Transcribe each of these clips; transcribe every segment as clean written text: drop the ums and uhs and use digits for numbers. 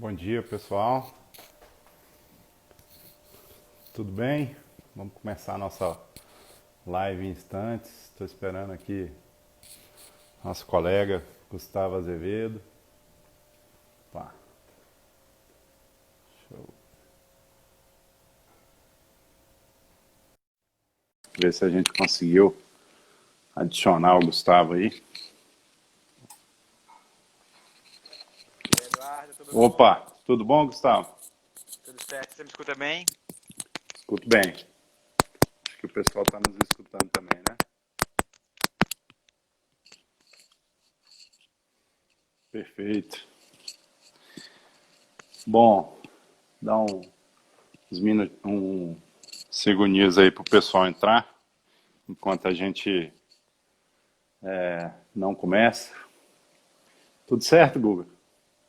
Bom dia, pessoal. Tudo bem? Vamos começar a nossa live em instantes. Estou esperando aqui nosso colega Gustavo Azevedo. Pá, deixa eu ver se a gente conseguiu adicionar o Gustavo aí. E aí, Eduardo, tudo bom? Opa, tudo bom, Gustavo? Tudo certo? Você me escuta bem? Escuto bem. Acho que o pessoal está nos escutando também, né? Perfeito. Bom, dá um segundinhos aí para o pessoal entrar, enquanto a gente não começa. Tudo certo, Guga?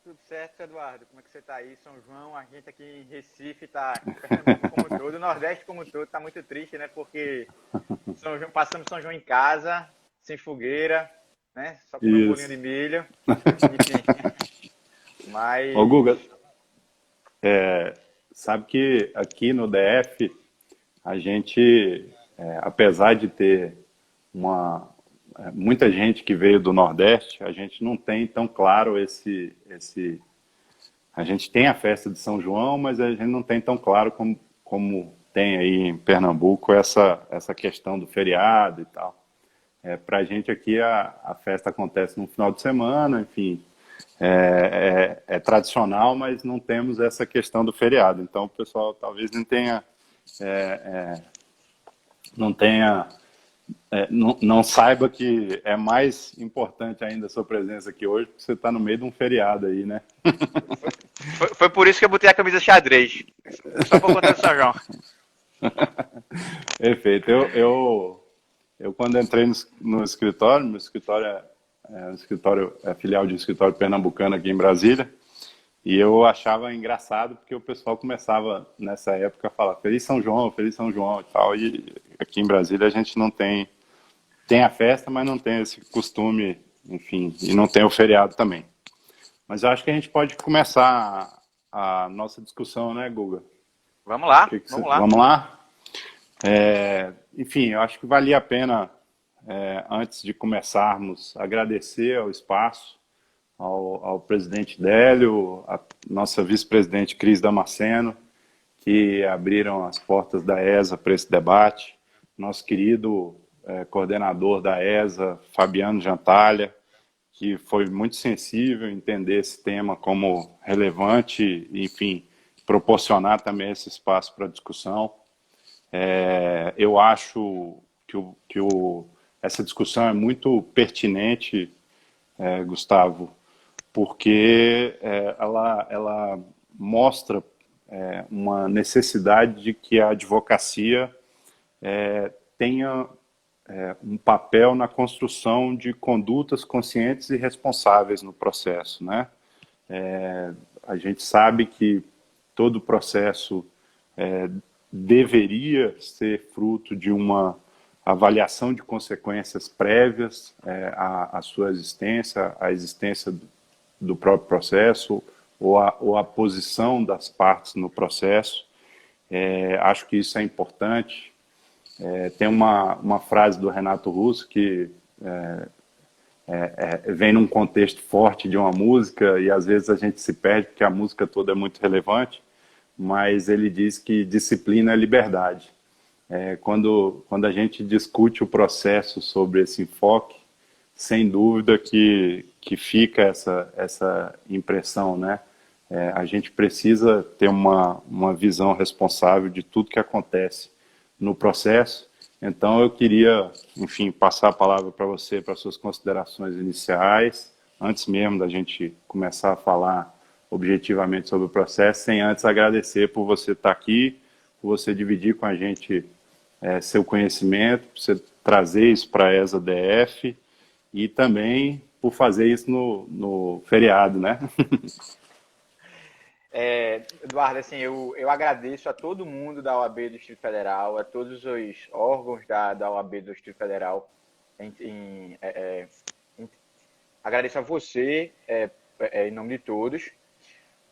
Tudo certo, Eduardo. Como é que você está aí, São João? A gente aqui em Recife, tá em Pernambuco como um todo, o Nordeste como um todo, tá muito triste, né? Porque São João, passamos São João em casa, sem fogueira, né? Só comer um bolinho Isso. de milho, enfim. Ô, Guga, Mas sabe que aqui no DF a gente, apesar de ter muita gente que veio do Nordeste, a gente não tem tão claro a gente tem a festa de São João, mas a gente não tem tão claro como tem aí em Pernambuco essa questão do feriado e tal. Para a gente aqui a festa acontece no final de semana, enfim, é tradicional, mas não temos essa questão do feriado. Então o pessoal talvez não tenha não saiba que é mais importante ainda a sua presença aqui hoje, porque você está no meio de um feriado aí, né? foi por isso que eu botei a camisa xadrez. Só por conta do São João. Perfeito. Eu quando entrei no escritório, meu escritório um escritório, é filial de um escritório pernambucano aqui em Brasília, e eu achava engraçado porque o pessoal começava nessa época a falar Feliz São João e tal, e aqui em Brasília a gente não tem a festa, mas não tem esse costume, enfim, e não tem o feriado também. Mas eu acho que a gente pode começar a nossa discussão, né, Guga? Vamos lá, vamos lá. Vamos lá? Enfim, eu acho que valia a pena, antes de começarmos, agradecer ao espaço, ao presidente Délio, à nossa vice-presidente Cris Damasceno, que abriram as portas da ESA para esse debate, nosso querido coordenador da ESA, Fabiano Jantalha, que foi muito sensível em entender esse tema como relevante, enfim, proporcionar também esse espaço para discussão. Eu acho que essa discussão é muito pertinente, Gustavo, porque ela mostra uma necessidade de que a advocacia tenha um papel na construção de condutas conscientes e responsáveis no processo, né? A gente sabe que todo processo deveria ser fruto de uma avaliação de consequências prévias à sua existência, à existência do próprio processo ou a posição das partes no processo. Acho que isso é importante. Tem uma frase do Renato Russo que vem num contexto forte de uma música e às vezes a gente se perde porque a música toda é muito relevante, mas ele diz que disciplina é liberdade. Quando a gente discute o processo sobre esse enfoque, sem dúvida que fica essa impressão, né? A gente precisa ter uma visão responsável de tudo que acontece no processo. Então, eu queria, enfim, passar a palavra para você, para suas considerações iniciais, antes mesmo da gente começar a falar objetivamente sobre o processo, sem antes agradecer por você estar aqui, por você dividir com a gente seu conhecimento, por você trazer isso para a ESA DF e também por fazer isso no feriado, né? Eduardo, assim, eu agradeço a todo mundo da OAB do Distrito Federal, a todos os órgãos da OAB do Distrito Federal. Em, em, é, em- Agradeço a você, em nome de todos.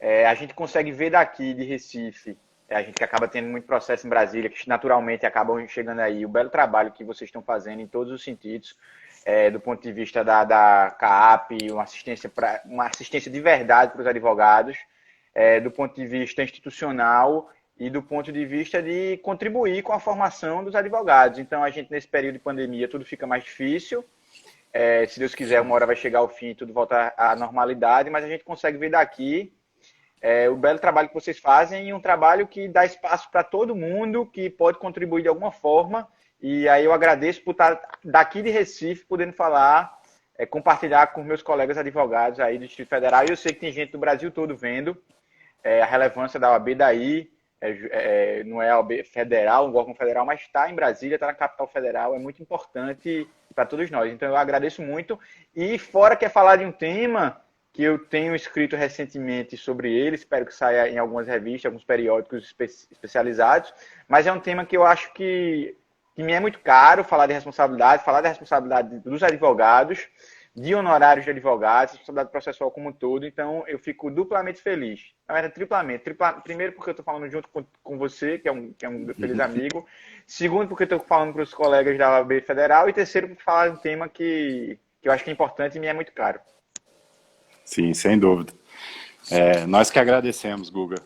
A gente consegue ver daqui de Recife, a gente que acaba tendo muito processo em Brasília, que naturalmente acabam chegando aí, o belo trabalho que vocês estão fazendo em todos os sentidos, do ponto de vista da CAAP, uma assistência de verdade para os advogados, do ponto de vista institucional e do ponto de vista de contribuir com a formação dos advogados. Então, a gente, nesse período de pandemia, tudo fica mais difícil. Se Deus quiser, uma hora vai chegar ao fim e tudo volta à normalidade, mas a gente consegue ver daqui o belo trabalho que vocês fazem e um trabalho que dá espaço para todo mundo, que pode contribuir de alguma forma. E aí eu agradeço por estar daqui de Recife, podendo falar, compartilhar com meus colegas advogados aí do Distrito Federal. E eu sei que tem gente do Brasil todo vendo a relevância da OAB daí. Não é a OAB federal, um órgão federal, mas está em Brasília, está na capital federal. É muito importante para todos nós. Então eu agradeço muito. E fora que é falar de um tema que eu tenho escrito recentemente sobre ele, espero que saia em algumas revistas, alguns periódicos especializados, mas é um tema que eu acho que me é muito caro, falar da responsabilidade dos advogados, de honorários de advogados, responsabilidade processual como um todo, então eu fico duplamente feliz. Na verdade, triplamente. Primeiro porque eu estou falando junto com você, que é um feliz amigo. Segundo porque eu estou falando para os colegas da OAB Federal. E terceiro porque falar de um tema que eu acho que é importante e me é muito caro. Sim, sem dúvida. Nós que agradecemos, Guga.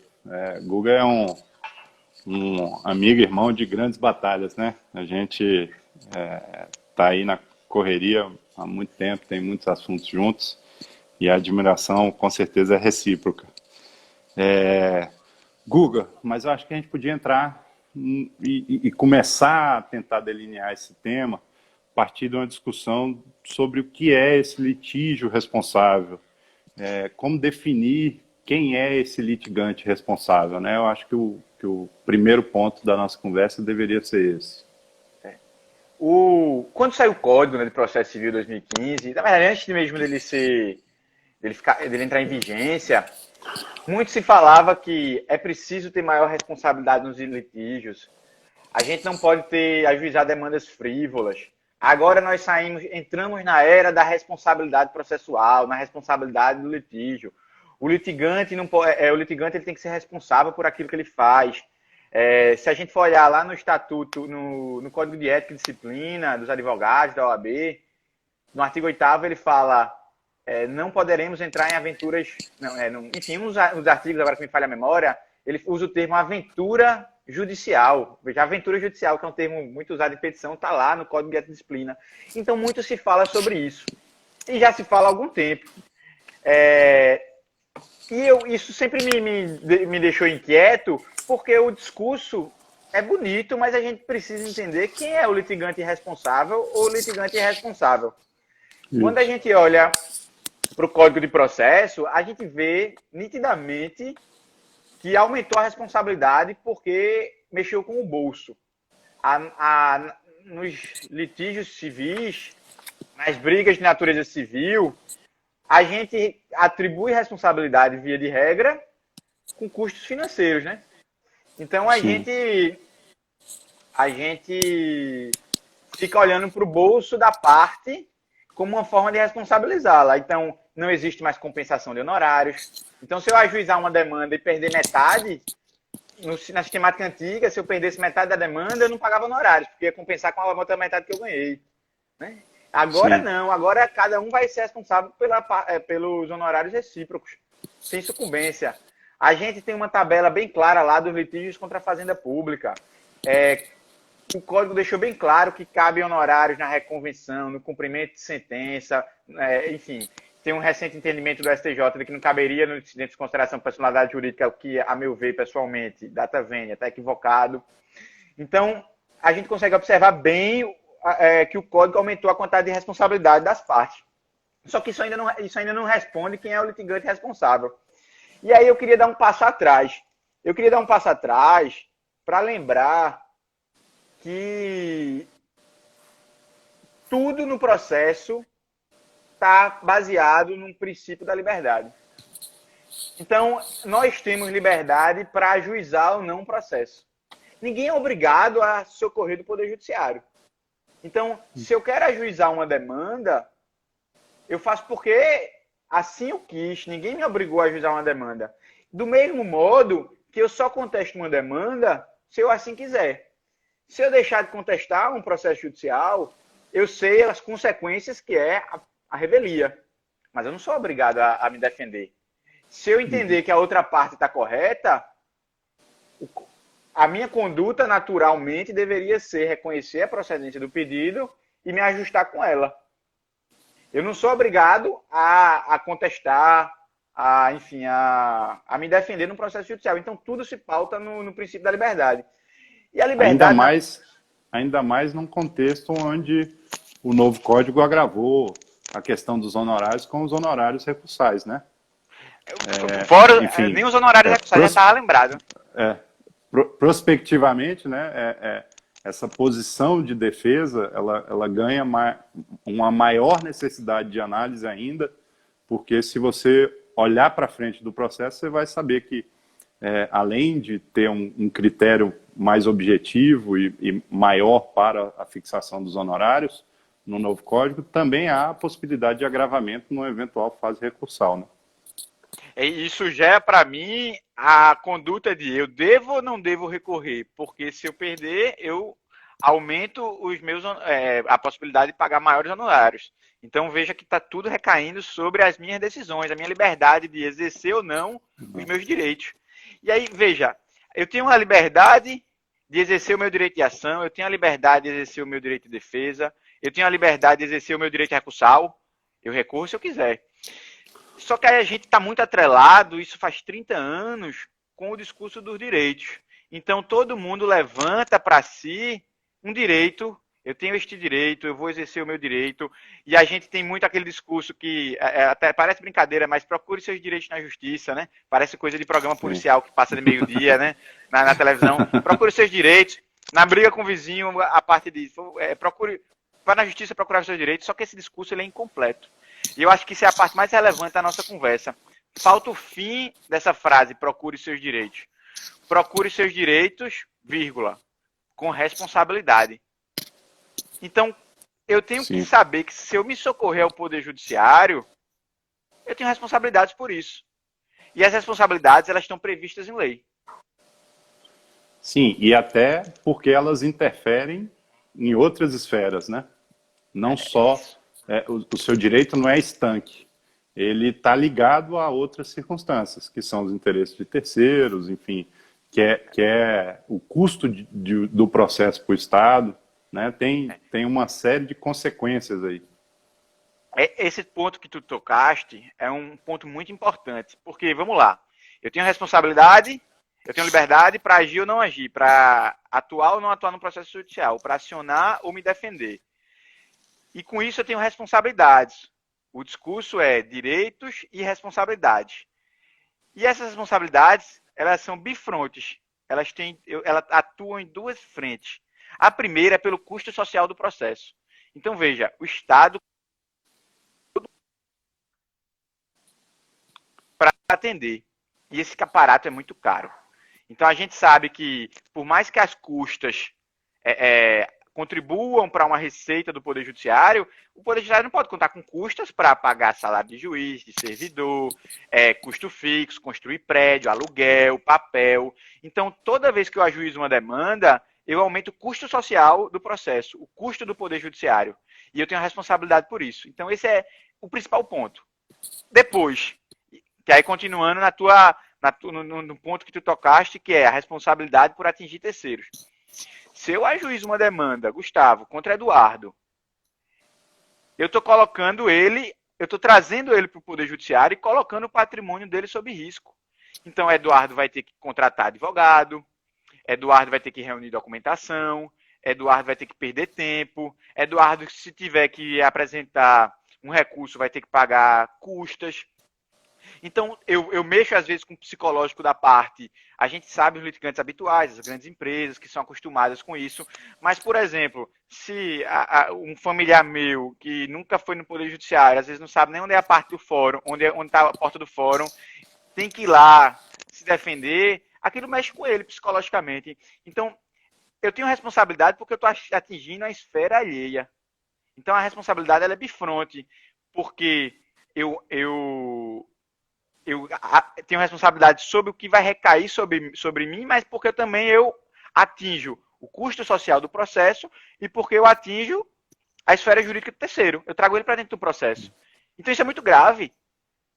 Guga é um amigo, irmão de grandes batalhas, né? A gente tá aí na correria há muito tempo, tem muitos assuntos juntos e a admiração com certeza é recíproca. Guga, mas eu acho que a gente podia entrar e começar a tentar delinear esse tema a partir de uma discussão sobre o que é esse litígio responsável, como definir quem é esse litigante responsável, né? Eu acho que o primeiro ponto da nossa conversa deveria ser esse. Quando saiu o Código, né, de Processo Civil 2015, na verdade, antes mesmo dele entrar em vigência, muito se falava que é preciso ter maior responsabilidade nos litígios. A gente não pode ajuizar demandas frívolas. Agora nós entramos na era da responsabilidade processual, na responsabilidade do litígio. O litigante ele tem que ser responsável por aquilo que ele faz. Se a gente for olhar lá no estatuto, no Código de Ética e Disciplina dos advogados da OAB, no artigo 8º ele fala não poderemos entrar em aventuras... enfim, uns artigos, agora que me falha a memória, ele usa o termo aventura judicial. Veja, aventura judicial, que é um termo muito usado em petição, está lá no Código de Ética e Disciplina. Então, muito se fala sobre isso. E já se fala há algum tempo. Isso sempre me deixou inquieto, porque o discurso é bonito, mas a gente precisa entender quem é o litigante responsável ou o litigante irresponsável. Quando a gente olha para o Código de Processo, a gente vê nitidamente que aumentou a responsabilidade porque mexeu com o bolso. Nos litígios civis, nas brigas de natureza civil, a gente atribui responsabilidade, via de regra, com custos financeiros, né? Então, a gente fica olhando para o bolso da parte como uma forma de responsabilizá-la. Então, não existe mais compensação de honorários. Então, se eu ajuizar uma demanda e perder metade, na sistemática antiga, se eu perdesse metade da demanda, eu não pagava honorários, porque ia compensar com a outra metade que eu ganhei, né? Agora não, agora cada um vai ser responsável pelos honorários recíprocos, sem sucumbência. A gente tem uma tabela bem clara lá dos litígios contra a Fazenda Pública. O Código deixou bem claro que cabem honorários na reconvenção, no cumprimento de sentença, enfim. Tem um recente entendimento do STJ de que não caberia no incidente de consideração de personalidade jurídica, o que, a meu ver, pessoalmente, data vênia, está equivocado. Então, a gente consegue observar bem que o Código aumentou a quantidade de responsabilidade das partes. Só que isso ainda não responde quem é o litigante responsável. E aí eu queria dar um passo atrás. Eu queria dar um passo atrás para lembrar que tudo no processo está baseado num princípio da liberdade. Então, nós temos liberdade para ajuizar ou não o processo. Ninguém é obrigado a socorrer do Poder Judiciário. Então, se eu quero ajuizar uma demanda, eu faço porque assim eu quis. Ninguém me obrigou a ajuizar uma demanda. Do mesmo modo que eu só contesto uma demanda se eu assim quiser. Se eu deixar de contestar um processo judicial, eu sei as consequências que é a revelia. Mas eu não sou obrigado a me defender. Se eu entender que a outra parte está correta, a minha conduta naturalmente deveria ser reconhecer a procedência do pedido e me ajustar com ela. Eu não sou obrigado a contestar, enfim, a me defender no processo judicial. Então, tudo se pauta no princípio da liberdade. E a Ainda liberdade... mais, ainda mais num contexto onde o novo código agravou a questão dos honorários com os honorários recursais, né? Fora, Enfim, nem os honorários recursais já estava lembrado. Prospectivamente, né, essa posição de defesa, ela ganha uma maior necessidade de análise ainda, porque se você olhar para frente do processo, você vai saber que, além de ter um critério mais objetivo e maior para a fixação dos honorários no novo código, também há a possibilidade de agravamento numa eventual fase recursal, né? Isso gera para mim a conduta de eu devo ou não devo recorrer, porque se eu perder, eu aumento a possibilidade de pagar maiores honorários. Então veja que está tudo recaindo sobre as minhas decisões, a minha liberdade de exercer ou não os meus direitos. E aí, veja, eu tenho a liberdade de exercer o meu direito de ação, eu tenho a liberdade de exercer o meu direito de defesa, eu tenho a liberdade de exercer o meu direito recursal, eu recorro se eu quiser. Só que aí a gente está muito atrelado, isso faz 30 anos, com o discurso dos direitos. Então todo mundo levanta para si um direito, eu tenho este direito, eu vou exercer o meu direito, e a gente tem muito aquele discurso que até parece brincadeira, mas procure seus direitos na justiça, né? Parece coisa de programa policial que passa de meio-dia, né? Na televisão. Procure seus direitos, na briga com o vizinho, a parte disso. Procure, vá na justiça procurar seus direitos, só que esse discurso ele é incompleto. E eu acho que isso é a parte mais relevante da nossa conversa. Falta o fim dessa frase, procure seus direitos. Procure seus direitos, vírgula, com responsabilidade. Então, eu tenho que saber que se eu me socorrer ao Poder Judiciário, eu tenho responsabilidades por isso. E as responsabilidades, elas estão previstas em lei. Sim, e até porque elas interferem em outras esferas, né? Não só... o seu direito não é estanque. Ele está ligado a outras circunstâncias, que são os interesses de terceiros, enfim, que é o custo do processo para o Estado, né? Tem uma série de consequências aí. Esse ponto que tu tocaste é um ponto muito importante, porque, vamos lá, eu tenho responsabilidade, eu tenho liberdade para agir ou não agir, para atuar ou não atuar no processo judicial, para acionar ou me defender. E com isso eu tenho responsabilidades. O discurso é direitos e responsabilidades. E essas responsabilidades, elas são bifrontes. Elas atuam em duas frentes. A primeira é pelo custo social do processo. Então, veja, o Estado para atender. E esse aparato é muito caro. Então, a gente sabe que, por mais que as custas contribuam para uma receita do Poder Judiciário, o Poder Judiciário não pode contar com custas para pagar salário de juiz, de servidor, custo fixo, construir prédio, aluguel, papel. Então, toda vez que eu ajuizo uma demanda, eu aumento o custo social do processo, o custo do Poder Judiciário. E eu tenho a responsabilidade por isso. Então, esse é o principal ponto. Depois, que aí continuando no ponto que tu tocaste, que é a responsabilidade por atingir terceiros. Se eu ajuizo uma demanda, Gustavo, contra Eduardo, eu estou colocando ele, eu estou trazendo ele para o Poder Judiciário e colocando o patrimônio dele sob risco. Então, Eduardo vai ter que contratar advogado, Eduardo vai ter que reunir documentação, Eduardo vai ter que perder tempo, Eduardo, se tiver que apresentar um recurso, vai ter que pagar custas. Então, eu mexo às vezes com o psicológico da parte. A gente sabe os litigantes habituais, as grandes empresas que são acostumadas com isso. Mas, por exemplo, se um familiar meu que nunca foi no Poder Judiciário, às vezes não sabe nem onde é a parte do fórum, onde está a porta do fórum, tem que ir lá se defender, aquilo mexe com ele psicologicamente. Então, eu tenho responsabilidade porque eu estou atingindo a esfera alheia. Então, a responsabilidade ela é bifronte, porque eu eu tenho responsabilidade sobre o que vai recair sobre mim, mas porque também eu atinjo o custo social do processo e porque eu atinjo a esfera jurídica do terceiro. Eu trago ele para dentro do processo. Então isso é muito grave.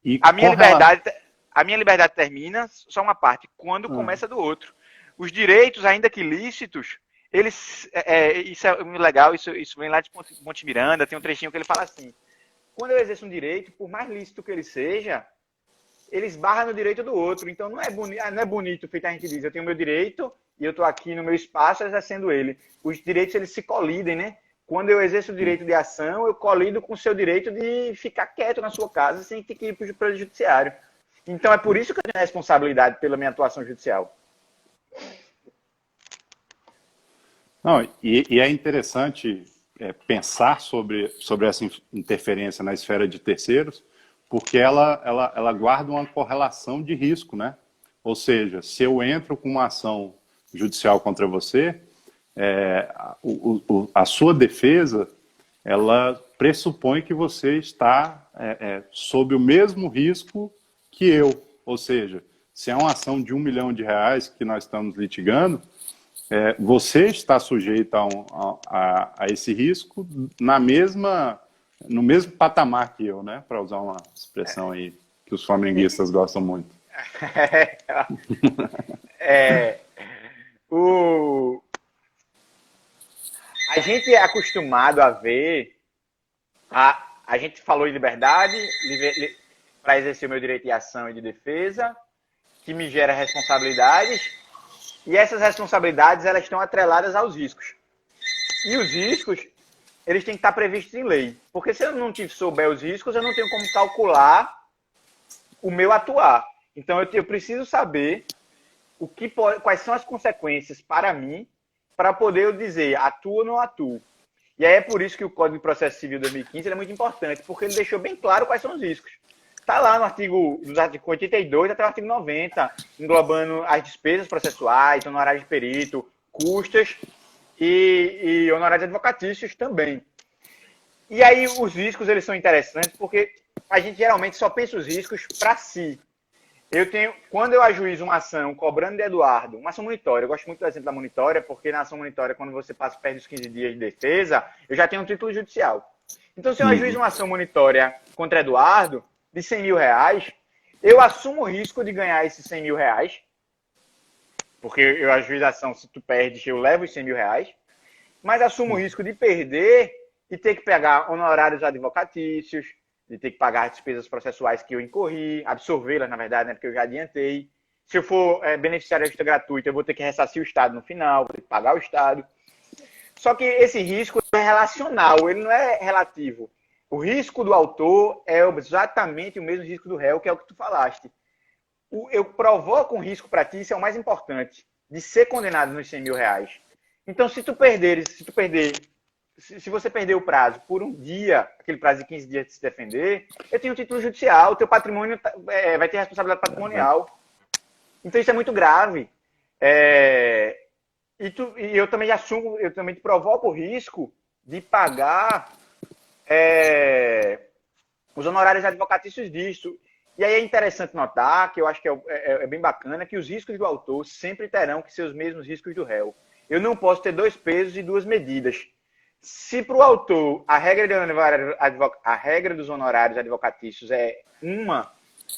E A minha liberdade termina, só uma parte, quando começa do outro. Os direitos, ainda que lícitos, eles, isso é muito legal, isso vem lá de Monte Miranda, tem um trechinho que ele fala assim, quando eu exerço um direito, por mais lícito que ele seja, ele esbarra no direito do outro. Então não é bonito, feito a gente diz, eu tenho meu direito e eu estou aqui no meu espaço exercendo ele. Os direitos, eles se colidem, né? Quando eu exerço o direito de ação, eu colido com o seu direito de ficar quieto na sua casa sem ter que ir para o judiciário. Então é por isso que eu tenho responsabilidade pela minha atuação judicial. Não, e é interessante pensar sobre essa interferência na esfera de terceiros, porque ela guarda uma correlação de risco, né? Ou seja, se eu entro com uma ação judicial contra você, a sua defesa, ela pressupõe que você está sob o mesmo risco que eu. Ou seja, se é uma ação de R$1 milhão que nós estamos litigando, você está sujeito a esse risco no mesmo patamar que eu, né? Para usar uma expressão aí que os flamenguistas gostam muito. A gente é acostumado a ver, a gente falou em liberdade para exercer o meu direito de ação e de defesa, que me gera responsabilidades, e essas responsabilidades elas estão atreladas aos riscos. E os riscos, eles têm que estar previstos em lei. Porque se eu não souber os riscos, eu não tenho como calcular o meu atuar. Então eu preciso saber quais são as consequências para mim, para poder eu dizer atuo ou não atuo. E aí é por isso que o Código de Processo Civil 2015 é muito importante, porque ele deixou bem claro quais são os riscos. Está lá no artigo 82 até o artigo 90, englobando as despesas processuais, honorários de perito, custas e honorários advocatícios também. E aí os riscos eles são interessantes porque a gente geralmente só pensa os riscos para si. Quando eu ajuizo uma ação cobrando de Eduardo, uma ação monitória, eu gosto muito do exemplo da monitória, porque na ação monitória, quando você passa perto dos 15 dias de defesa, eu já tenho um título judicial. Então, se eu ajuizo uma ação monitória contra Eduardo, de R$100 mil, eu assumo o risco de ganhar esses R$100 mil, porque eu ajuizo a ação, se tu perdes, eu levo os R$100 mil, mas assumo o risco de perder e ter que pegar honorários advocatícios, de ter que pagar as despesas processuais que eu incorri, absorvê-las, na verdade, né, porque eu já adiantei. Se eu for beneficiário de justiça gratuita, eu vou ter que ressarcir o Estado no final, vou ter que pagar o Estado. Só que esse risco é relacional, ele não é relativo. O risco do autor é exatamente o mesmo risco do réu, que é o que tu falaste. Eu provoco um risco para ti, isso é o mais importante, de ser condenado nos R$100 mil. Então, se você perder o prazo por um dia, aquele prazo de 15 dias de se defender, eu tenho um título judicial, o teu patrimônio vai ter responsabilidade patrimonial. Então isso é muito grave. E eu também assumo, eu também te provoco o risco de pagar os honorários advocatícios disso. E aí é interessante notar, que eu acho que é bem bacana, que os riscos do autor sempre terão que ser os mesmos riscos do réu. Eu não posso ter dois pesos e duas medidas. Se para o autor a regra dos honorários advocatícios é uma,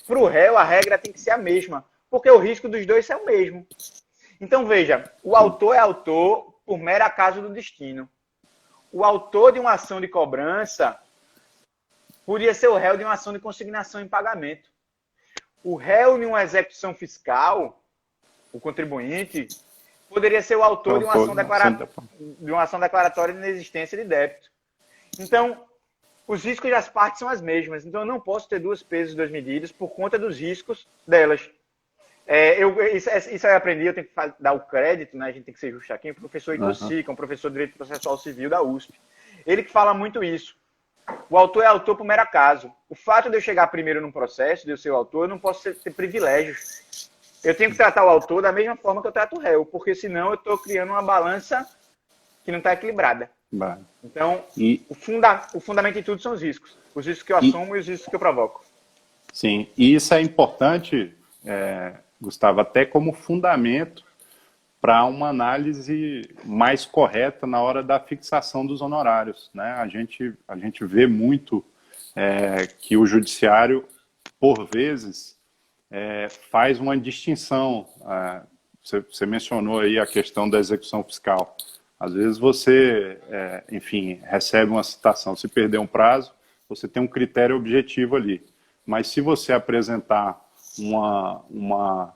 para o réu a regra tem que ser a mesma, porque o risco dos dois é o mesmo. Então veja, o autor é autor por mero acaso do destino. O autor de uma ação de cobrança podia ser o réu de uma ação de consignação em pagamento. O réu de uma execução fiscal, o contribuinte, poderia ser o autor de uma ação declaratória de inexistência de débito. Então, os riscos das partes são as mesmas. Então, eu não posso ter duas pesos e duas medidas por conta dos riscos delas. Isso eu aprendi, eu tenho que dar o crédito, né? A gente tem que ser justo aqui. O professor Heitor Sica, um professor de Direito Processual Civil da USP. Ele que fala muito isso. O autor é autor por mero acaso. O fato de eu chegar primeiro num processo, de eu ser o autor, eu não posso ter privilégios. Eu tenho que tratar o autor da mesma forma que eu trato o réu, porque senão eu estou criando uma balança que não está equilibrada. Então, o fundamento de tudo são os riscos. Os riscos que eu assumo e os riscos que eu provoco. Sim, e isso é importante, Gustavo, até como fundamento para uma análise mais correta na hora da fixação dos honorários, né? A gente vê muito que o judiciário, por vezes, faz uma distinção. Você mencionou aí a questão da execução fiscal. Às vezes você, enfim, recebe uma citação, se perder um prazo, você tem um critério objetivo ali. Mas se você apresentar uma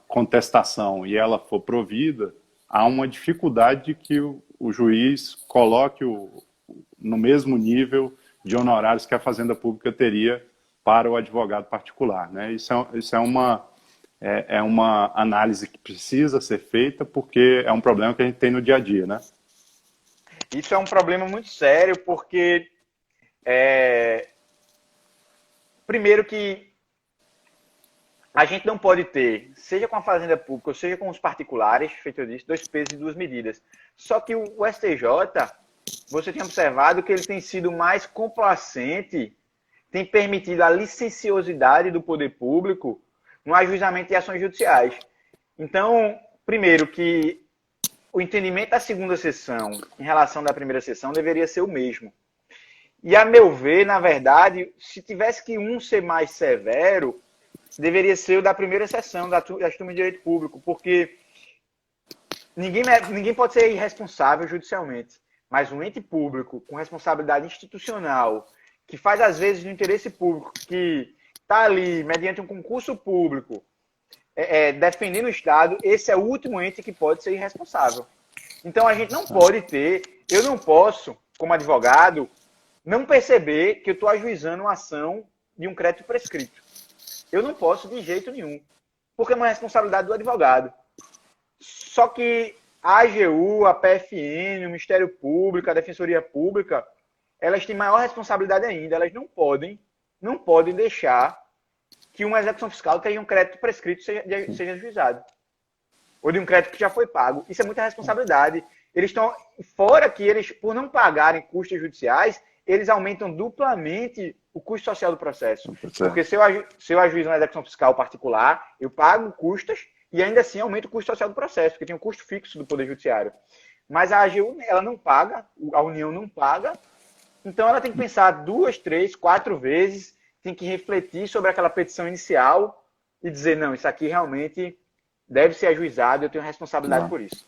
contestação e ela for provida, há uma dificuldade de que o juiz coloque no mesmo nível de honorários que a Fazenda Pública teria para o advogado particular, né? Isso é uma análise que precisa ser feita porque é um problema que a gente tem no dia a dia, né? Isso é um problema muito sério, porque primeiro que a gente não pode ter, seja com a fazenda pública ou seja com os particulares, feito disso, dois pesos e duas medidas. Só que o STJ, você tem observado que ele tem sido mais complacente, tem permitido a licenciosidade do poder público no ajuizamento de ações judiciais. Então, primeiro que o entendimento da segunda sessão em relação da primeira sessão deveria ser o mesmo. E, a meu ver, na verdade, se tivesse que um ser mais severo, deveria ser o da primeira sessão das turmas de direito público, porque ninguém pode ser irresponsável judicialmente, mas um ente público com responsabilidade institucional, que faz às vezes no interesse público, que está ali mediante um concurso público, defendendo o Estado, esse é o último ente que pode ser irresponsável. Então a gente não pode ter, eu não posso, como advogado, não perceber que eu estou ajuizando uma ação de um crédito prescrito. Eu não posso de jeito nenhum, porque é uma responsabilidade do advogado. Só que a AGU, a PFN, o Ministério Público, a Defensoria Pública, elas têm maior responsabilidade ainda. Elas não podem deixar que uma execução fiscal tenha um crédito prescrito seja ajuizado. Ou de um crédito que já foi pago. Isso é muita responsabilidade. Eles estão, fora que eles, por não pagarem custos judiciais, eles aumentam duplamente o custo social do processo. Porque se eu ajuizo uma execução fiscal particular, eu pago custas e ainda assim aumento o custo social do processo, porque tem um custo fixo do Poder Judiciário. Mas a AGU, ela não paga, a União não paga, então ela tem que pensar 2, 3, 4 vezes, tem que refletir sobre aquela petição inicial e dizer, não, isso aqui realmente deve ser ajuizado, eu tenho responsabilidade por isso.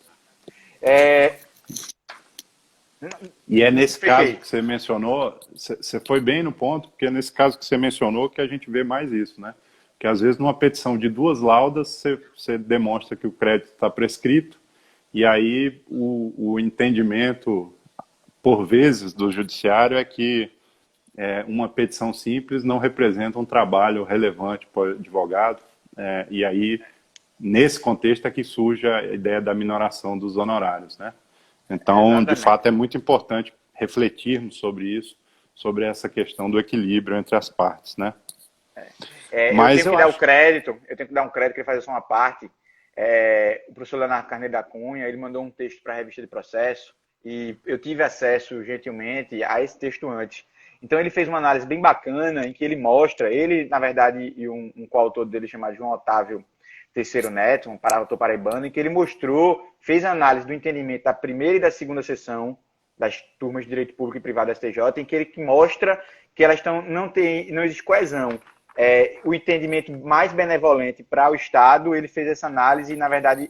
E é nesse caso que você mencionou, você foi bem no ponto, porque é nesse caso que você mencionou que a gente vê mais isso, né? Que às vezes numa petição de 2 laudas, você demonstra que o crédito está prescrito, e aí o entendimento, por vezes, do judiciário é que uma petição simples não representa um trabalho relevante para o advogado, e aí, nesse contexto, é que surge a ideia da minoração dos honorários, né? Então, de fato, é muito importante refletirmos sobre isso, sobre essa questão do equilíbrio entre as partes, né? Mas eu tenho que dar um crédito, que ele faz só uma parte. O professor Leonardo Carneiro da Cunha, ele mandou um texto para a revista de processo e eu tive acesso, gentilmente, a esse texto antes. Então, ele fez uma análise bem bacana em que ele mostra, ele, na verdade, e um coautor dele chamado João Otávio Terceiro Neto, um autor paraibano, em que ele fez a análise do entendimento da primeira e da segunda sessão das turmas de Direito Público e Privado da STJ, em que ele mostra que elas não existe coesão. O entendimento mais benevolente para o Estado, ele fez essa análise e, na verdade,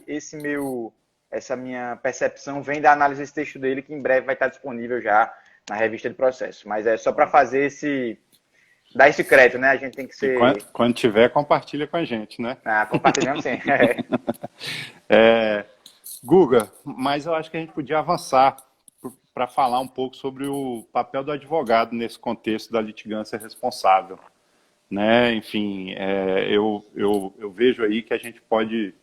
essa minha percepção vem da análise desse texto dele, que em breve vai estar disponível já na revista de processo. Mas é só para fazer dar esse crédito, né? A gente tem que ser... Quando tiver, compartilha com a gente, né? Compartilhando sim. Guga, mas eu acho que a gente podia avançar para falar um pouco sobre o papel do advogado nesse contexto da litigância responsável, né? Enfim, eu vejo aí que a gente pode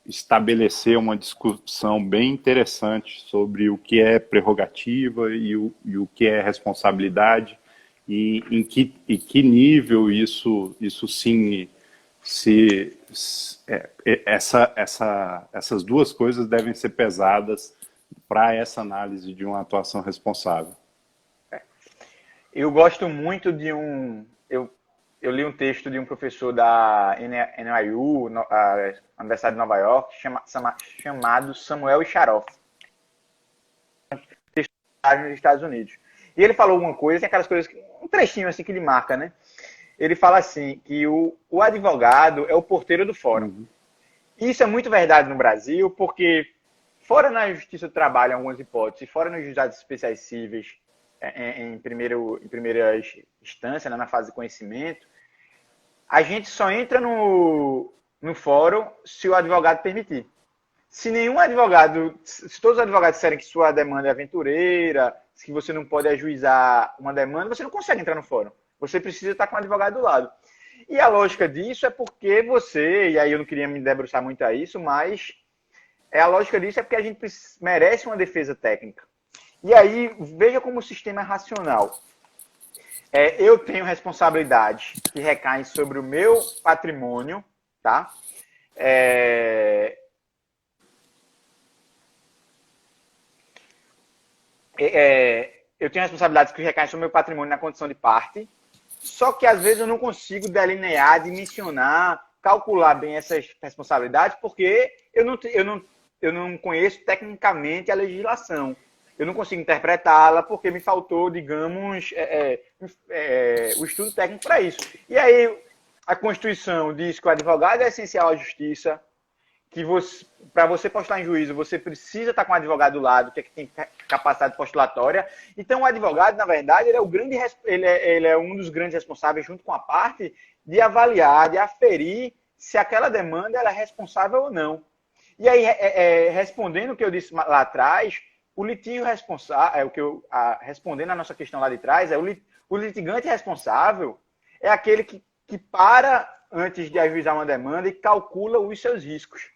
estabelecer uma discussão bem interessante sobre o que é prerrogativa e o que é responsabilidade, e em que nível isso sim essas duas coisas devem ser pesadas para essa análise de uma atuação responsável. Eu gosto muito de um eu, eu li um texto de um professor da NYU, a Universidade de Nova York, chamado Samuel Isharoff, nos Estados Unidos. E ele falou uma coisa, tem aquelas coisas, um trechinho assim que ele marca, né? Ele fala assim, que o advogado é o porteiro do fórum. Uhum. Isso é muito verdade no Brasil, porque fora na Justiça do Trabalho, em algumas hipóteses, fora nos juizados especiais cíveis, em primeira instância, né, na fase de conhecimento, a gente só entra no fórum se o advogado permitir. Se nenhum advogado, se todos os advogados disserem que sua demanda é aventureira, que você não pode ajuizar uma demanda, você não consegue entrar no fórum. Você precisa estar com o advogado do lado. E a lógica disso é porque você, e aí eu não queria me debruçar muito a isso, mas a lógica disso é porque a gente merece uma defesa técnica. E aí, veja como o sistema é racional. Eu tenho responsabilidades que recaem sobre o meu patrimônio, tá? Eu tenho responsabilidades que recaem sobre o meu patrimônio na condição de parte, só que às vezes eu não consigo delinear, dimensionar, calcular bem essas responsabilidades, porque eu não conheço tecnicamente a legislação. Eu não consigo interpretá-la porque me faltou, digamos, o estudo técnico para isso. E aí a Constituição diz que o advogado é essencial à justiça, que para você postular em juízo, você precisa estar com um advogado do lado, que tem capacidade postulatória. Então, o advogado, na verdade, ele é um dos grandes responsáveis, junto com a parte, de avaliar, de aferir se aquela demanda ela é responsável ou não. E aí, respondendo o que eu disse lá atrás, o litígio responsável, respondendo a nossa questão lá de trás, o litigante responsável é aquele que para antes de ajuizar uma demanda e calcula os seus riscos.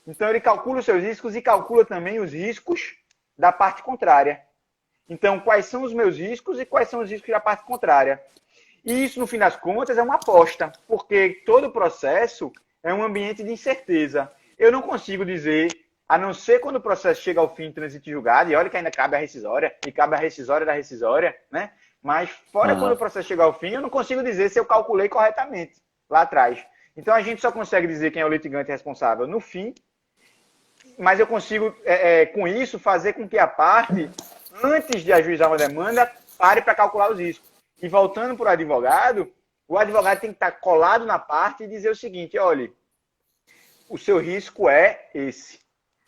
Então, ele calcula os seus riscos e calcula também os riscos da parte contrária. Então, quais são os meus riscos e quais são os riscos da parte contrária? E isso, no fim das contas, é uma aposta, porque todo o processo é um ambiente de incerteza. Eu não consigo dizer, a não ser quando o processo chega ao fim em trânsito julgado, e olha que ainda cabe a rescisória, e cabe a rescisória da rescisória, né? Mas fora quando o processo chega ao fim, eu não consigo dizer se eu calculei corretamente lá atrás. Então, a gente só consegue dizer quem é o litigante responsável no fim, mas eu consigo, com isso, fazer com que a parte, antes de ajuizar uma demanda, pare para calcular os riscos. E voltando para o advogado tem que estar colado na parte e dizer o seguinte, olha, o seu risco é esse.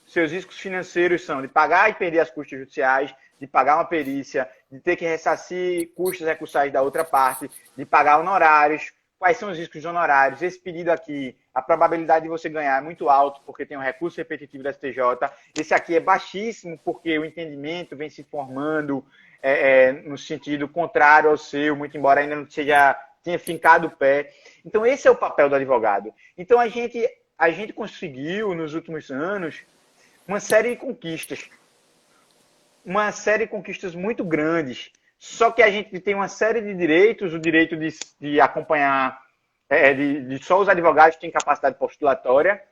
Seus riscos financeiros são de pagar e perder as custas judiciais, de pagar uma perícia, de ter que ressarcir custos recursais da outra parte, de pagar honorários. Quais são os riscos de honorários? Esse pedido aqui, a probabilidade de você ganhar é muito alto, porque tem um recurso repetitivo da STJ. Esse aqui é baixíssimo, porque o entendimento vem se formando no sentido contrário ao seu, muito embora ainda não tenha fincado o pé. Então, esse é o papel do advogado. Então, a gente conseguiu, nos últimos anos, uma série de conquistas. Uma série de conquistas muito grandes. Só que a gente tem uma série de direitos, o direito de acompanhar, de só os advogados têm capacidade postulatória,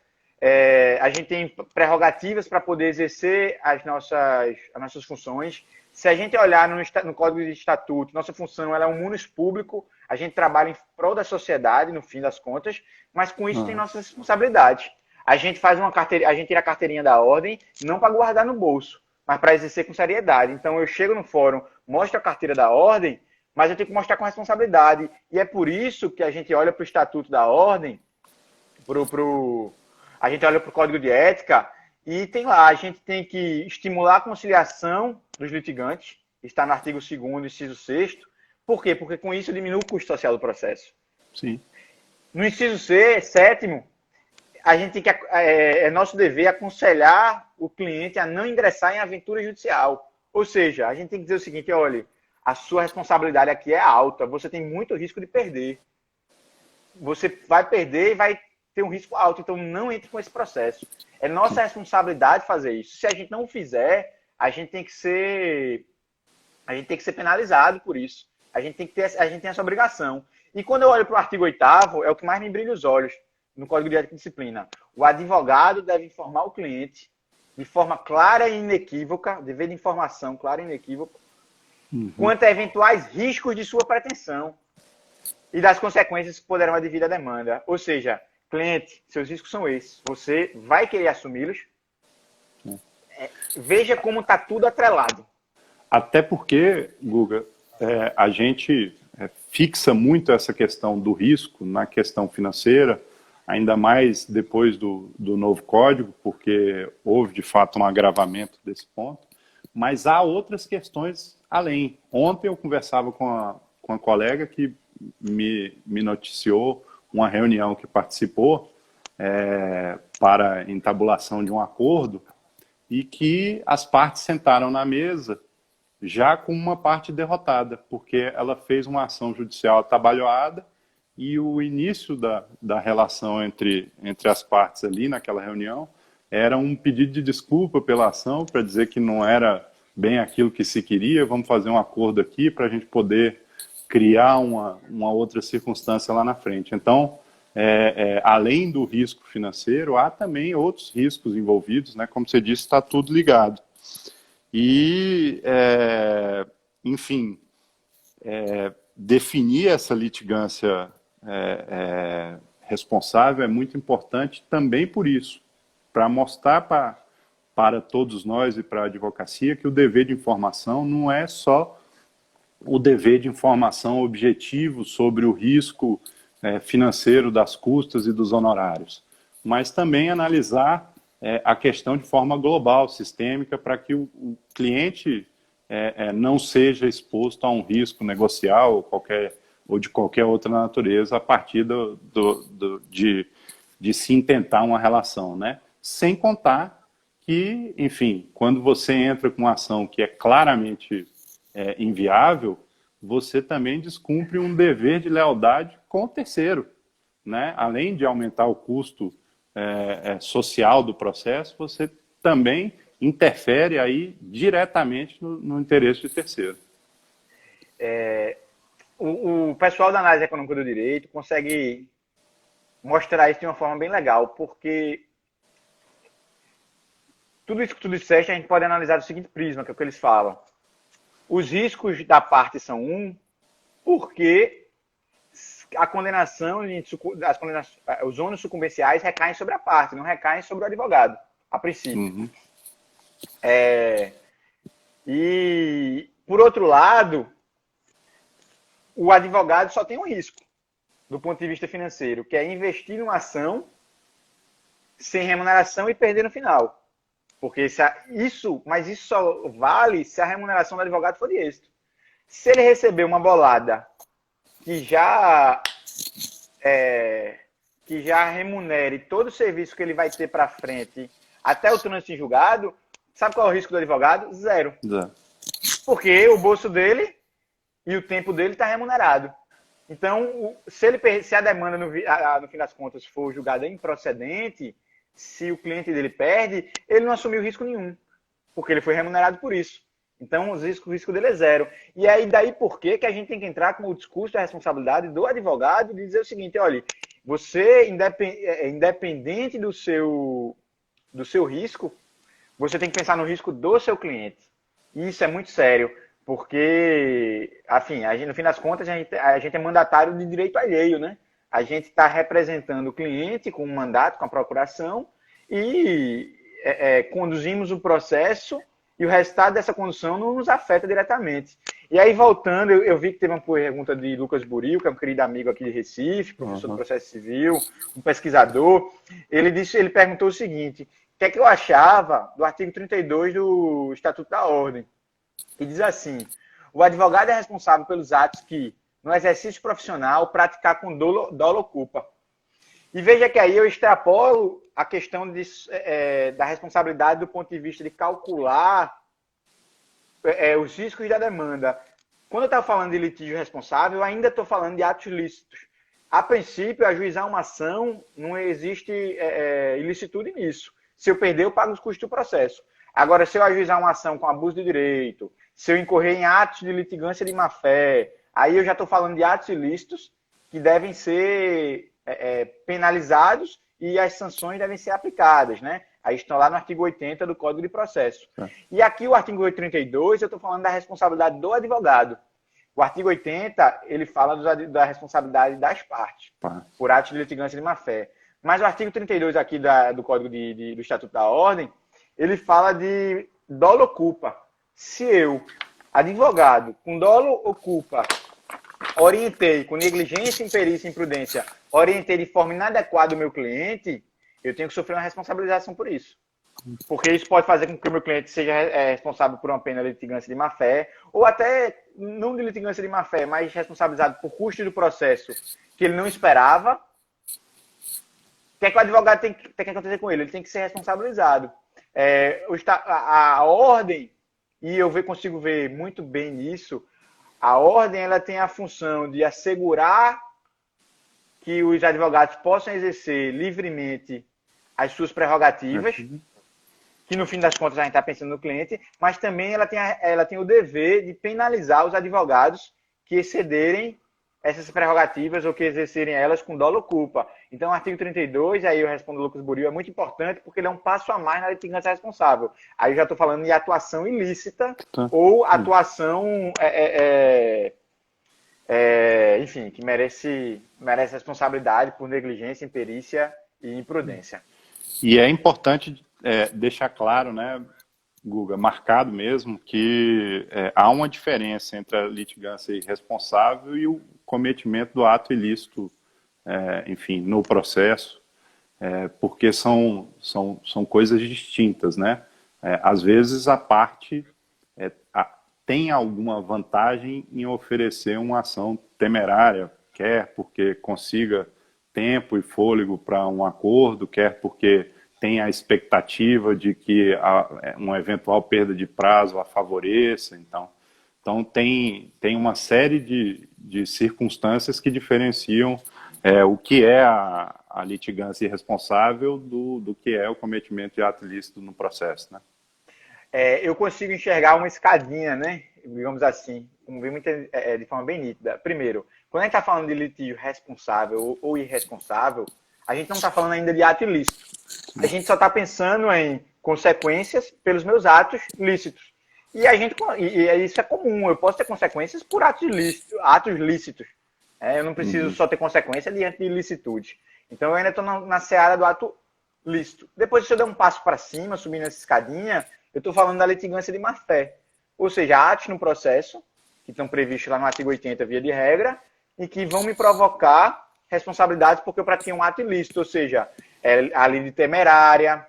a gente tem prerrogativas para poder exercer as nossas funções. Se a gente olhar no Código de Estatuto, nossa função ela é um munus público, a gente trabalha em prol da sociedade, no fim das contas, mas com isso tem nossas responsabilidades. A gente a gente tira a carteirinha da ordem, não para guardar no bolso, mas para exercer com seriedade. Então, eu chego no fórum, mostro a carteira da ordem, mas eu tenho que mostrar com responsabilidade. E é por isso que a gente olha para o Estatuto da Ordem, a gente olha para o Código de Ética, e tem lá, a gente tem que estimular a conciliação dos litigantes, está no artigo 2º, inciso 6º. Por quê? Porque com isso diminui o custo social do processo. Sim. No inciso 7º, a gente tem que, é nosso dever aconselhar o cliente a não ingressar em aventura judicial. Ou seja, a gente tem que dizer o seguinte, olha, a sua responsabilidade aqui é alta, você tem muito risco de perder. Você vai perder e vai ter um risco alto, então não entre com esse processo. É nossa responsabilidade fazer isso. Se a gente não fizer, a gente tem que ser penalizado por isso. A gente tem essa obrigação. E quando eu olho para o artigo 8º, é o que mais me brilha os olhos no Código de Ética e Disciplina. O advogado deve informar o cliente de forma clara e inequívoca, dever de informação clara e inequívoca, quanto a eventuais riscos de sua pretensão. e das consequências que poderão advir da demanda. Ou seja, cliente, seus riscos são esses. Você vai querer assumi-los. Veja como está tudo atrelado. Até porque, Guga, a gente fixa muito essa questão do risco na questão financeira, ainda mais depois do novo código, porque houve, de fato, um agravamento desse ponto. Mas há outras questões além. Ontem eu conversava com a colega que me noticiou uma reunião que participou para entabulação de um acordo e que as partes sentaram na mesa já com uma parte derrotada, porque ela fez uma ação judicial atabalhoada e o início da relação entre as partes ali naquela reunião era um pedido de desculpa pela ação, para dizer que não era bem aquilo que se queria, vamos fazer um acordo aqui para a gente poder criar uma outra circunstância lá na frente. Então, além do risco financeiro, há também outros riscos envolvidos, né? Como você disse, está tudo ligado. E, enfim, definir essa litigância responsável é muito importante também por isso, para mostrar para todos nós e para a advocacia que o dever de informação não é só o dever de informação objetivo sobre o risco financeiro das custas e dos honorários, mas também analisar a questão de forma global, sistêmica, para que o cliente não seja exposto a um risco negocial ou de qualquer outra natureza a partir de se intentar uma relação, né? Sem contar que, enfim, quando você entra com uma ação que é claramente inviável, você também descumpre um dever de lealdade com o terceiro, né? Além de aumentar o custo social do processo, você também interfere aí diretamente no interesse de terceiro. O pessoal da análise econômica do direito consegue mostrar isso de uma forma bem legal, porque tudo isso que tu disseste a gente pode analisar do seguinte prisma, que é o que eles falam. Os riscos da parte são porque a condenação, os ônus sucumbenciais recaem sobre a parte, não recaem sobre o advogado, a princípio. Uhum. E, por outro lado, o advogado só tem um risco, do ponto de vista financeiro, que é investir numa ação sem remuneração e perder no final. Porque mas isso só vale se a remuneração do advogado for de êxito. Se ele receber uma bolada que já remunere todo o serviço que ele vai ter para frente até o trânsito em julgado, sabe qual é o risco do advogado? Zero. Porque o bolso dele e o tempo dele está remunerado. Então, se a demanda, no fim das contas, for julgada improcedente, se o cliente dele perde, ele não assumiu risco nenhum, porque ele foi remunerado por isso. Então, o risco dele é zero. E aí, daí por que a gente tem que entrar com o discurso da responsabilidade do advogado e dizer o seguinte, olha, você, independente do seu risco, você tem que pensar no risco do seu cliente. E isso é muito sério, porque, enfim, no fim das contas, a gente é mandatário de direito alheio, né? A gente está representando o cliente com um mandato, com a procuração, e conduzimos o processo e o resultado dessa condução não nos afeta diretamente. E aí, voltando, eu vi que teve uma pergunta de Lucas Buril, que é um querido amigo aqui de Recife, professor do processo civil, um pesquisador. Ele perguntou o seguinte, o que é que eu achava do artigo 32 do Estatuto da Ordem? Que diz assim, o advogado é responsável pelos atos que, no exercício profissional, praticar com dolo ou culpa. E veja que aí eu extrapolo a questão da responsabilidade do ponto de vista de calcular os riscos da demanda. Quando eu estava falando de litígio responsável, eu ainda estou falando de atos ilícitos. A princípio, ajuizar uma ação, não existe ilicitude nisso. Se eu perder, eu pago os custos do processo. Agora, se eu ajuizar uma ação com abuso de direito, se eu incorrer em atos de litigância de má-fé, aí eu já estou falando de atos ilícitos que devem ser penalizados e as sanções devem ser aplicadas, né? Aí estão lá no artigo 80 do Código de Processo. E aqui o artigo 832, eu estou falando da responsabilidade do advogado. O artigo 80, ele fala da responsabilidade das partes por atos de litigância de má-fé. Mas o artigo 32 aqui do Código do Estatuto da Ordem, ele fala de dolo ou culpa. Se eu, advogado, com dolo ou culpa, orientei, com negligência, imperícia e imprudência, orientei de forma inadequada o meu cliente, eu tenho que sofrer uma responsabilização por isso. Porque isso pode fazer com que o meu cliente seja responsável por uma pena de litigância de má-fé, ou até, não de litigância de má-fé, mas responsabilizado por custos do processo que ele não esperava. O que é que o advogado tem que acontecer com ele? Ele tem que ser responsabilizado. A ordem, e eu consigo ver muito bem nisso, a ordem ela tem a função de assegurar que os advogados possam exercer livremente as suas prerrogativas, que no fim das contas a gente está pensando no cliente, mas também ela tem o dever de penalizar os advogados que excederem essas prerrogativas ou que exercerem elas com dolo ou culpa. Então, o artigo 32, aí eu respondo ao Lucas Buril, é muito importante porque ele é um passo a mais na litigância responsável. Aí eu já estou falando de atuação ilícita ou atuação, enfim, que merece responsabilidade por negligência, imperícia e imprudência. E é importante deixar claro, né, Guga, marcado mesmo, que há uma diferença entre a litigância irresponsável e o cometimento do ato ilícito, enfim, no processo, porque são coisas distintas, né? Às vezes a parte tem alguma vantagem em oferecer uma ação temerária, quer porque consiga tempo e fôlego para um acordo, quer porque tem a expectativa de que uma eventual perda de prazo a favoreça. Então tem uma série de circunstâncias que diferenciam o que é a litigância irresponsável do que é o cometimento de ato ilícito no processo, né? Eu consigo enxergar uma escadinha, né? Digamos assim, de forma bem nítida. Primeiro, quando a gente está falando de litígio responsável ou irresponsável, a gente não está falando ainda de ato ilícito. A gente só está pensando em consequências pelos meus atos lícitos. E isso é comum. Eu posso ter consequências por atos lícitos. Eu não preciso só ter consequência diante de ilicitude. Então, eu ainda estou na seara do ato lícito. Depois, se eu der um passo para cima, subindo essa escadinha, eu estou falando da litigância de má-fé. Ou seja, atos no processo, que estão previstos lá no artigo 80, via de regra, e que vão me provocar responsabilidades porque eu pratiquei um ato ilícito, ou seja, a lei de temerária,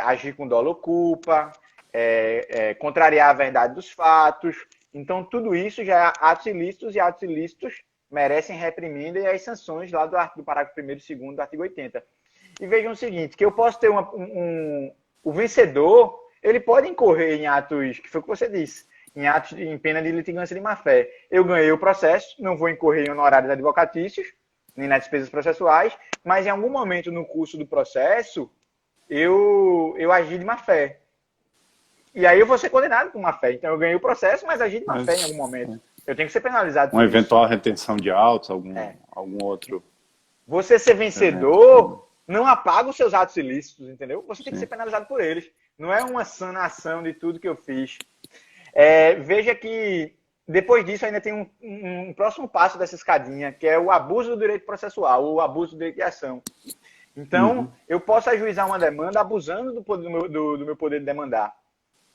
agir com dolo ou culpa, contrariar a verdade dos fatos. Então, tudo isso já é atos ilícitos, e atos ilícitos merecem reprimenda e as sanções lá do parágrafo 1º e 2º do artigo 80. E vejam o seguinte, que eu posso ter o vencedor, ele pode incorrer em atos, que foi o que você disse, em pena de litigância de má-fé. Eu ganhei o processo, não vou incorrer em honorários advocatícios, nem nas despesas processuais, mas em algum momento no curso do processo, eu agi de má-fé. E aí eu vou ser condenado por má-fé. Então eu ganhei o processo, mas agi de má-fé em algum momento. Eu tenho que ser penalizado por uma isso. eventual retenção de autos, algum outro... Você ser vencedor não apaga os seus atos ilícitos, entendeu? Você tem que ser penalizado por eles. Não é uma sanação de tudo que eu fiz. Veja que depois disso ainda tem um próximo passo dessa escadinha, que é o abuso do direito processual, ou o abuso do direito de ação. Então, eu posso ajuizar uma demanda abusando do meu poder de demandar,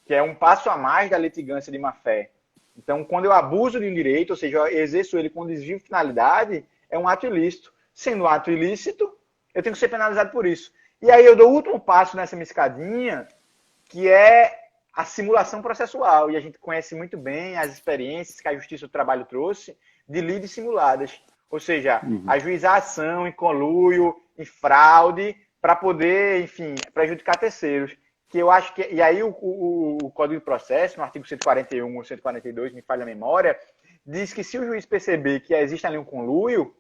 que é um passo a mais da litigância de má-fé. Então, quando eu abuso de um direito, ou seja, eu exerço ele com desvio de finalidade, é um ato ilícito. Sendo um ato ilícito, eu tenho que ser penalizado por isso. E aí eu dou o último passo nessa minha escadinha, que é a simulação processual. E a gente conhece muito bem as experiências que a Justiça do Trabalho trouxe de lides simuladas. Ou seja, ajuizar ação em conluio, em fraude, para poder, enfim, prejudicar terceiros. Que eu acho que... E aí o Código de Processo, no artigo 141 ou 142, me falha a memória, diz que se o juiz perceber que existe ali um conluio,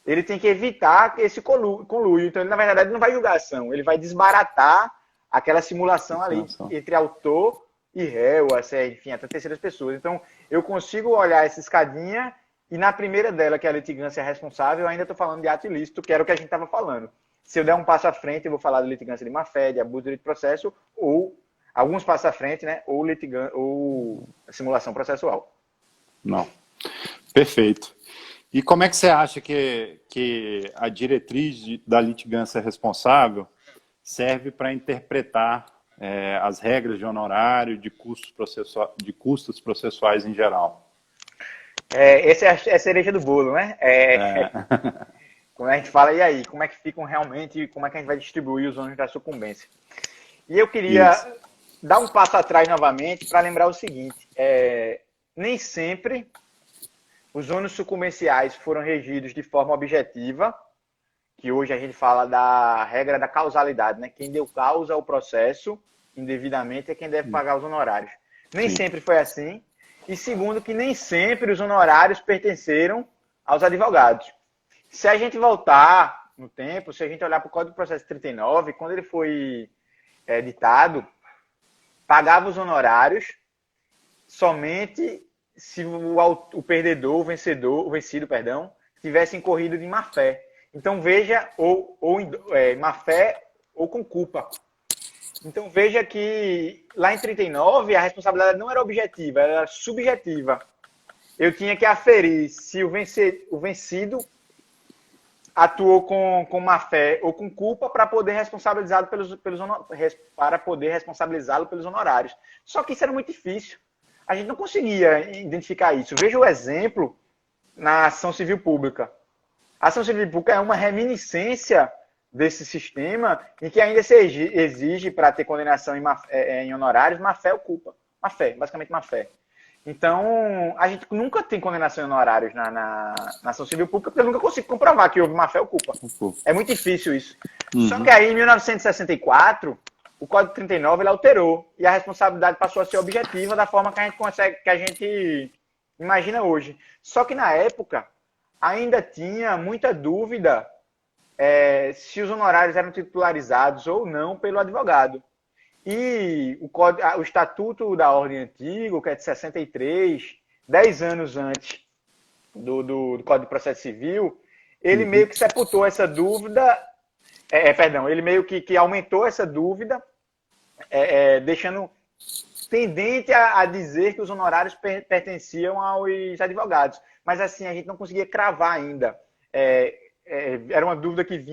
ele tem que evitar esse conluio. Então, ele, na verdade, ele não vai julgar a ação, ele vai desbaratar aquela simulação ali entre autor e réu, enfim, até terceiras pessoas. Então, eu consigo olhar essa escadinha e na primeira dela, que é a litigância responsável, eu ainda estou falando de ato ilícito, que era o que a gente estava falando. Se eu der um passo à frente, eu vou falar de litigância de má-fé, de abuso de direito de processo, ou alguns passos à frente, né, ou simulação processual. Não. Perfeito. E como é que você acha que a diretriz da litigância responsável serve para interpretar as regras de honorário, de custos processuais em geral? Essa é a cereja do bolo, né? É, Como a gente fala, e aí? Como é que ficam realmente, como é que a gente vai distribuir os ônus da sucumbência? E eu isso. queria dar um passo atrás novamente para lembrar o seguinte: nem sempre os ônus sucumbenciais foram regidos de forma objetiva, que hoje a gente fala da regra da causalidade, né? Quem deu causa ao processo indevidamente é quem deve pagar os honorários. Nem Sim. sempre foi assim. E segundo, que nem sempre os honorários pertenceram aos advogados. Se a gente voltar no tempo, se a gente olhar para o Código de Processo 39, quando ele foi editado, pagava os honorários somente se o perdedor, o vencido, perdão, tivesse incorrido de má fé. Então veja, má fé ou com culpa. Então veja que lá em 39 a responsabilidade não era objetiva, era subjetiva. Eu tinha que aferir se o vencido atuou com má fé ou com culpa para poder responsabilizá-lo pelos honorários. Só que isso era muito difícil. A gente não conseguia identificar isso. Veja o exemplo na ação civil pública. A ação civil pública é uma reminiscência desse sistema em que ainda se exige para ter condenação em honorários má fé ou culpa. Má fé, basicamente má fé. Então, a gente nunca tem condenação em honorários na ação civil pública, porque eu nunca consigo comprovar que houve má fé ou culpa. É muito difícil isso. Só que aí, em 1964, o Código 39 ele alterou e a responsabilidade passou a ser objetiva da forma que a gente imagina hoje. Só que na época ainda tinha muita dúvida se os honorários eram titularizados ou não pelo advogado. E o Estatuto da Ordem Antigo, que é de 63, 10 anos antes do Código de Processo Civil, ele meio que sepultou essa dúvida, ele meio que aumentou essa dúvida, deixando tendente a dizer que os honorários pertenciam aos advogados. Mas assim, a gente não conseguia cravar ainda. Era uma dúvida que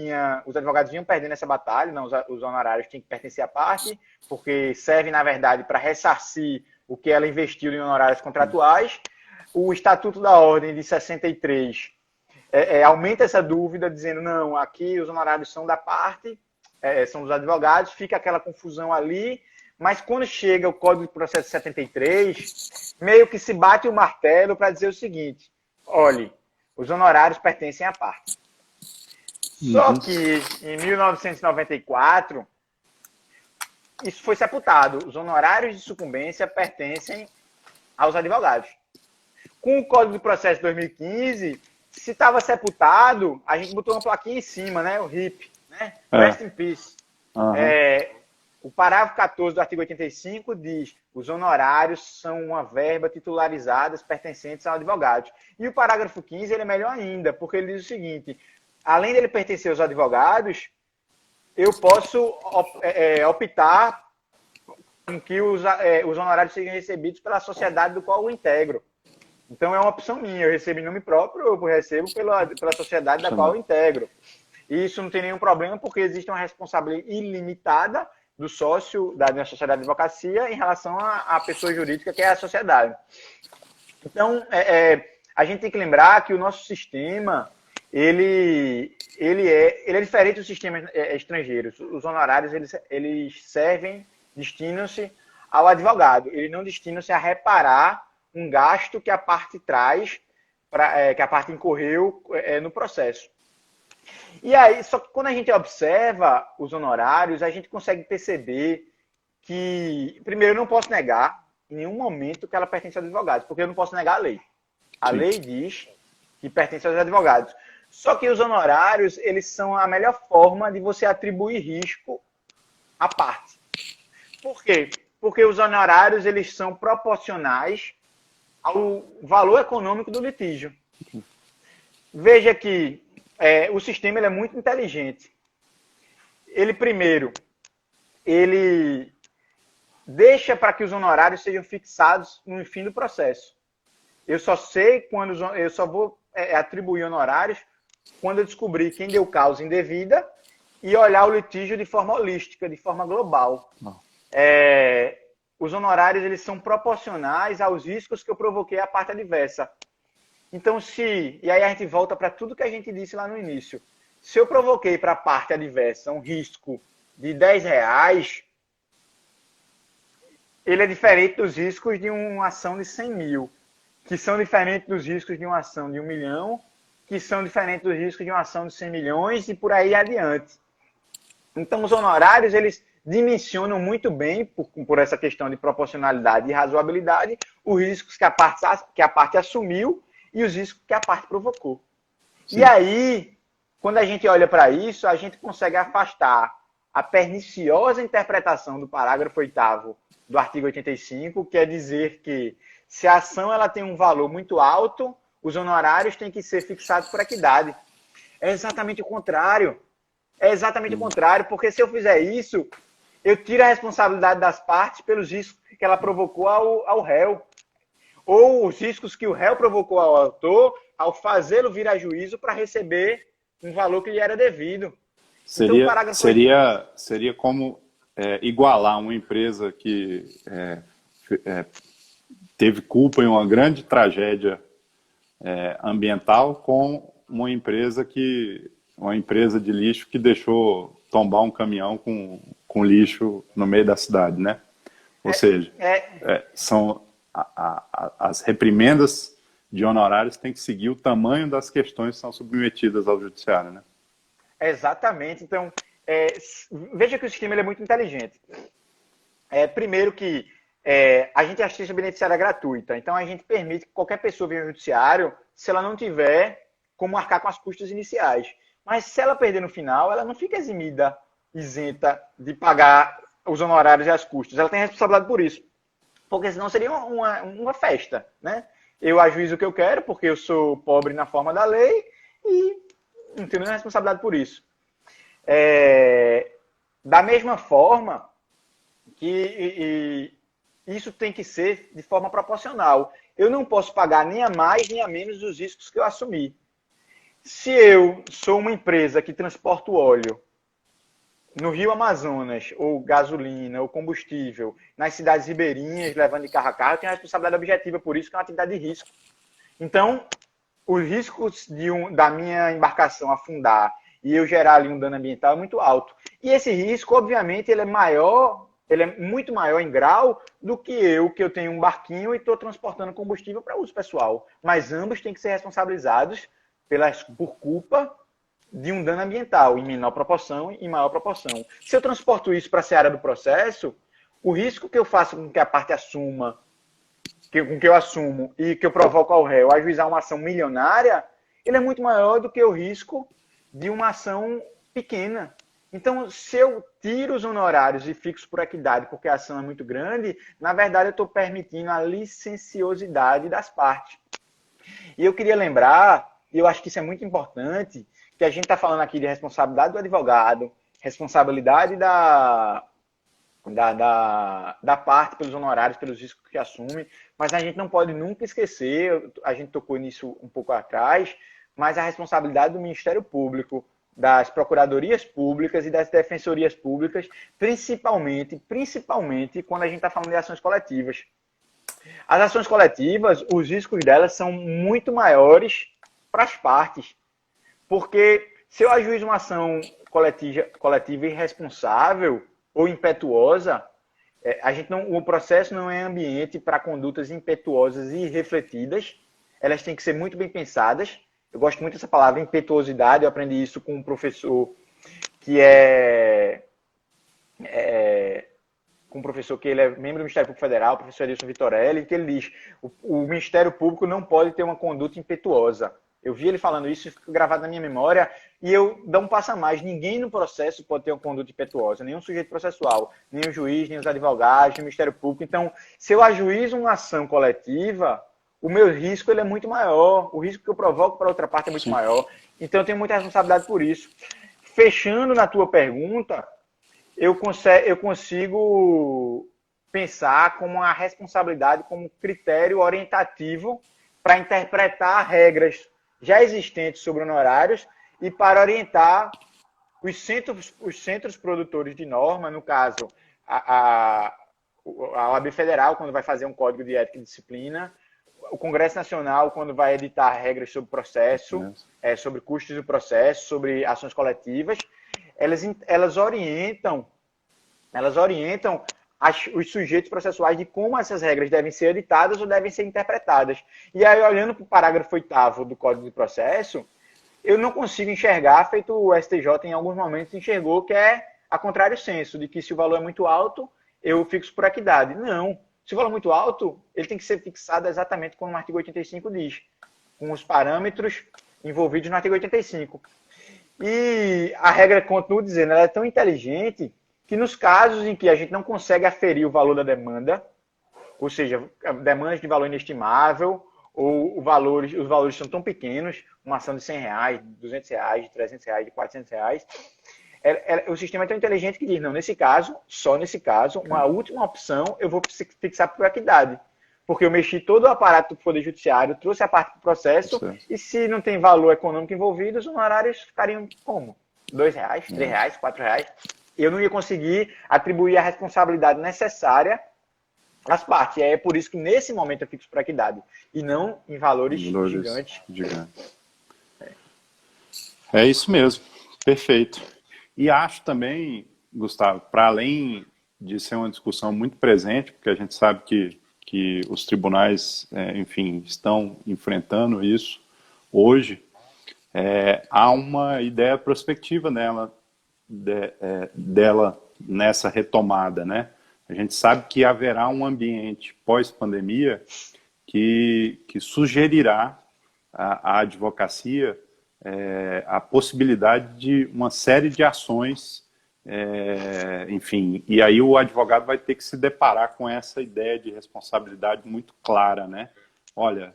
os advogados vinham perdendo essa batalha, não, os honorários tinham que pertencer à parte, porque servem, na verdade, para ressarcir o que ela investiu em honorários contratuais. O Estatuto da Ordem de 63 aumenta essa dúvida, dizendo, não, aqui os honorários são da parte, são dos advogados, fica aquela confusão ali, mas quando chega o Código de Processo 73, meio que se bate o martelo para dizer o seguinte: olhe, os honorários pertencem à parte. Só que em 1994, isso foi sepultado. Os honorários de sucumbência pertencem aos advogados. Com o Código de Processo de 2015, se estava sepultado, a gente botou uma plaquinha em cima, né? O RIP, né? Rest in Peace. Uhum. O parágrafo 14 do artigo 85 diz: os honorários são uma verba titularizada pertencentes aos advogados. E o parágrafo 15 ele é melhor ainda, porque ele diz o seguinte: além dele pertencer aos advogados, eu posso optar em que os honorários sejam recebidos pela sociedade do qual eu integro. Então é uma opção minha, eu recebo em nome próprio, eu recebo pela sociedade da qual eu integro. E isso não tem nenhum problema, porque existe uma responsabilidade ilimitada do sócio da sociedade de advocacia em relação à pessoa jurídica, que é a sociedade. Então, a gente tem que lembrar que o nosso sistema ele é diferente dos sistemas estrangeiros. Os honorários eles destinam-se ao advogado. Eles não destinam-se a reparar um gasto que a parte traz, que a parte incorreu no processo. E aí, só que quando a gente observa os honorários, a gente consegue perceber que, primeiro, eu não posso negar em nenhum momento que ela pertence aos advogados, porque eu não posso negar a lei. A lei diz que pertence aos advogados. Só que os honorários, eles são a melhor forma de você atribuir risco à parte. Por quê? Porque os honorários, eles são proporcionais ao valor econômico do litígio. Veja que o sistema ele é muito inteligente. Ele deixa para que os honorários sejam fixados no fim do processo. Eu só sei quando eu só vou atribuir honorários quando eu descobrir quem deu causa indevida e olhar o litígio de forma holística, de forma global. Os honorários eles são proporcionais aos riscos que eu provoquei à parte adversa. Então, e aí a gente volta para tudo que a gente disse lá no início. Se eu provoquei para a parte adversa um risco de R$10, ele é diferente dos riscos de uma ação de 100 mil, que são diferentes dos riscos de uma ação de 1 milhão, que são diferentes dos riscos de uma ação de 100 milhões e por aí adiante. Então, os honorários, eles dimensionam muito bem, por essa questão de proporcionalidade e razoabilidade, os riscos que a parte assumiu e os riscos que a parte provocou. Sim. E aí, quando a gente olha para isso, a gente consegue afastar a perniciosa interpretação do parágrafo 8º do artigo 85, que é dizer que se a ação ela tem um valor muito alto, os honorários têm que ser fixados por equidade. É exatamente o contrário. É exatamente o contrário, porque se eu fizer isso, eu tiro a responsabilidade das partes pelos riscos que ela provocou ao réu. Ou os riscos que o réu provocou ao autor ao fazê-lo vir a juízo para receber um valor que lhe era devido. Seria como igualar uma empresa que teve culpa em uma grande tragédia ambiental com uma empresa de lixo que deixou tombar um caminhão com lixo no meio da cidade, né? Ou seja, são as reprimendas de honorários têm que seguir o tamanho das questões que são submetidas ao judiciário, né? Exatamente. Então, veja que o sistema ele é muito inteligente. Primeiro que a gente assiste a beneficiária gratuita. Então, a gente permite que qualquer pessoa venha ao judiciário se ela não tiver como arcar com as custas iniciais. Mas se ela perder no final, ela não fica isenta de pagar os honorários e as custas. Ela tem responsabilidade por isso. Porque senão seria uma festa, né? Eu ajuizo o que eu quero, porque eu sou pobre na forma da lei e não tenho nenhuma responsabilidade por isso. Da mesma forma que isso tem que ser de forma proporcional. Eu não posso pagar nem a mais nem a menos dos riscos que eu assumi. Se eu sou uma empresa que transporta óleo no Rio Amazonas, ou gasolina, ou combustível, nas cidades ribeirinhas, levando de carro a carro, eu tenho a responsabilidade objetiva por isso, que é uma atividade de risco. Então, os riscos da minha embarcação afundar e eu gerar ali um dano ambiental é muito alto. E esse risco, obviamente, ele é muito maior em grau do que eu tenho um barquinho e estou transportando combustível para uso pessoal. Mas ambos têm que ser responsabilizados por culpa de um dano ambiental, em menor proporção e em maior proporção. Se eu transporto isso para a seara do processo, o risco que eu faço com que a parte assuma, com que eu assumo e que eu provoco ao réu ajuizar uma ação milionária, ele é muito maior do que o risco de uma ação pequena. Então, se eu tiro os honorários e fixo por equidade porque a ação é muito grande, na verdade eu estou permitindo a licenciosidade das partes. E eu queria lembrar, e eu acho que isso é muito importante, que a gente está falando aqui de responsabilidade do advogado, responsabilidade da parte pelos honorários, pelos riscos que assume, mas a gente não pode nunca esquecer, a gente tocou nisso um pouco atrás, mas a responsabilidade do Ministério Público, das procuradorias públicas e das defensorias públicas, principalmente quando a gente está falando de ações coletivas. As ações coletivas, os riscos delas são muito maiores para as partes. Porque se eu ajuizo uma ação coletiva irresponsável ou impetuosa, o processo não é ambiente para condutas impetuosas e irrefletidas. Elas têm que ser muito bem pensadas. Eu gosto muito dessa palavra, impetuosidade. Eu aprendi isso com um professor que ele é membro do Ministério Público Federal, o professor Edilson Vitorelli, que ele diz: o Ministério Público não pode ter uma conduta impetuosa. Eu vi ele falando isso, ficou gravado na minha memória, e eu dou um passo a mais. Ninguém no processo pode ter uma conduta impetuosa, nenhum sujeito processual, nem o juiz, nem os advogados, nem o Ministério Público. Então, se eu ajuizo uma ação coletiva, o meu risco ele é muito maior, o risco que eu provoco para outra parte é muito maior. Então, eu tenho muita responsabilidade por isso. Fechando na tua pergunta, eu consigo pensar como a responsabilidade como critério orientativo para interpretar regras já existentes sobre honorários e para orientar os centros produtores de norma, no caso, a OAB Federal, quando vai fazer um código de ética e disciplina, o Congresso Nacional, quando vai editar regras sobre processo, sobre custos do processo, sobre ações coletivas, elas orientam os sujeitos processuais de como essas regras devem ser editadas ou devem ser interpretadas. E aí, olhando para o parágrafo 8º do Código de Processo, eu não consigo enxergar, feito o STJ em alguns momentos enxergou, que é a contrário senso, de que se o valor é muito alto, eu fixo por equidade. Não. Se o valor é muito alto, ele tem que ser fixado exatamente como o artigo 85 diz, com os parâmetros envolvidos no artigo 85. E a regra, continuo dizendo, ela é tão inteligente que nos casos em que a gente não consegue aferir o valor da demanda, ou seja, demandas de valor inestimável, ou os valores são tão pequenos, uma ação de R$100, de R$200, de R$300, de R$400, o sistema é tão inteligente que diz, não, nesse caso, só nesse caso, uma última opção, eu vou fixar por equidade. Porque eu mexi todo o aparato do Poder Judiciário, trouxe a parte do processo, e se não tem valor econômico envolvido, os honorários ficariam como? R$2, R$3, R$4. Eu não ia conseguir atribuir a responsabilidade necessária às partes. E é por isso que nesse momento eu fixo por equidade. E não em valores gigantes. É isso mesmo. Perfeito. E acho também, Gustavo, para além de ser uma discussão muito presente, porque a gente sabe que os tribunais, enfim, estão enfrentando isso hoje, há uma ideia prospectiva dela nessa retomada, né? A gente sabe que haverá um ambiente pós-pandemia que sugerirá à advocacia a possibilidade de uma série de ações, enfim, e aí o advogado vai ter que se deparar com essa ideia de responsabilidade muito clara, né? Olha,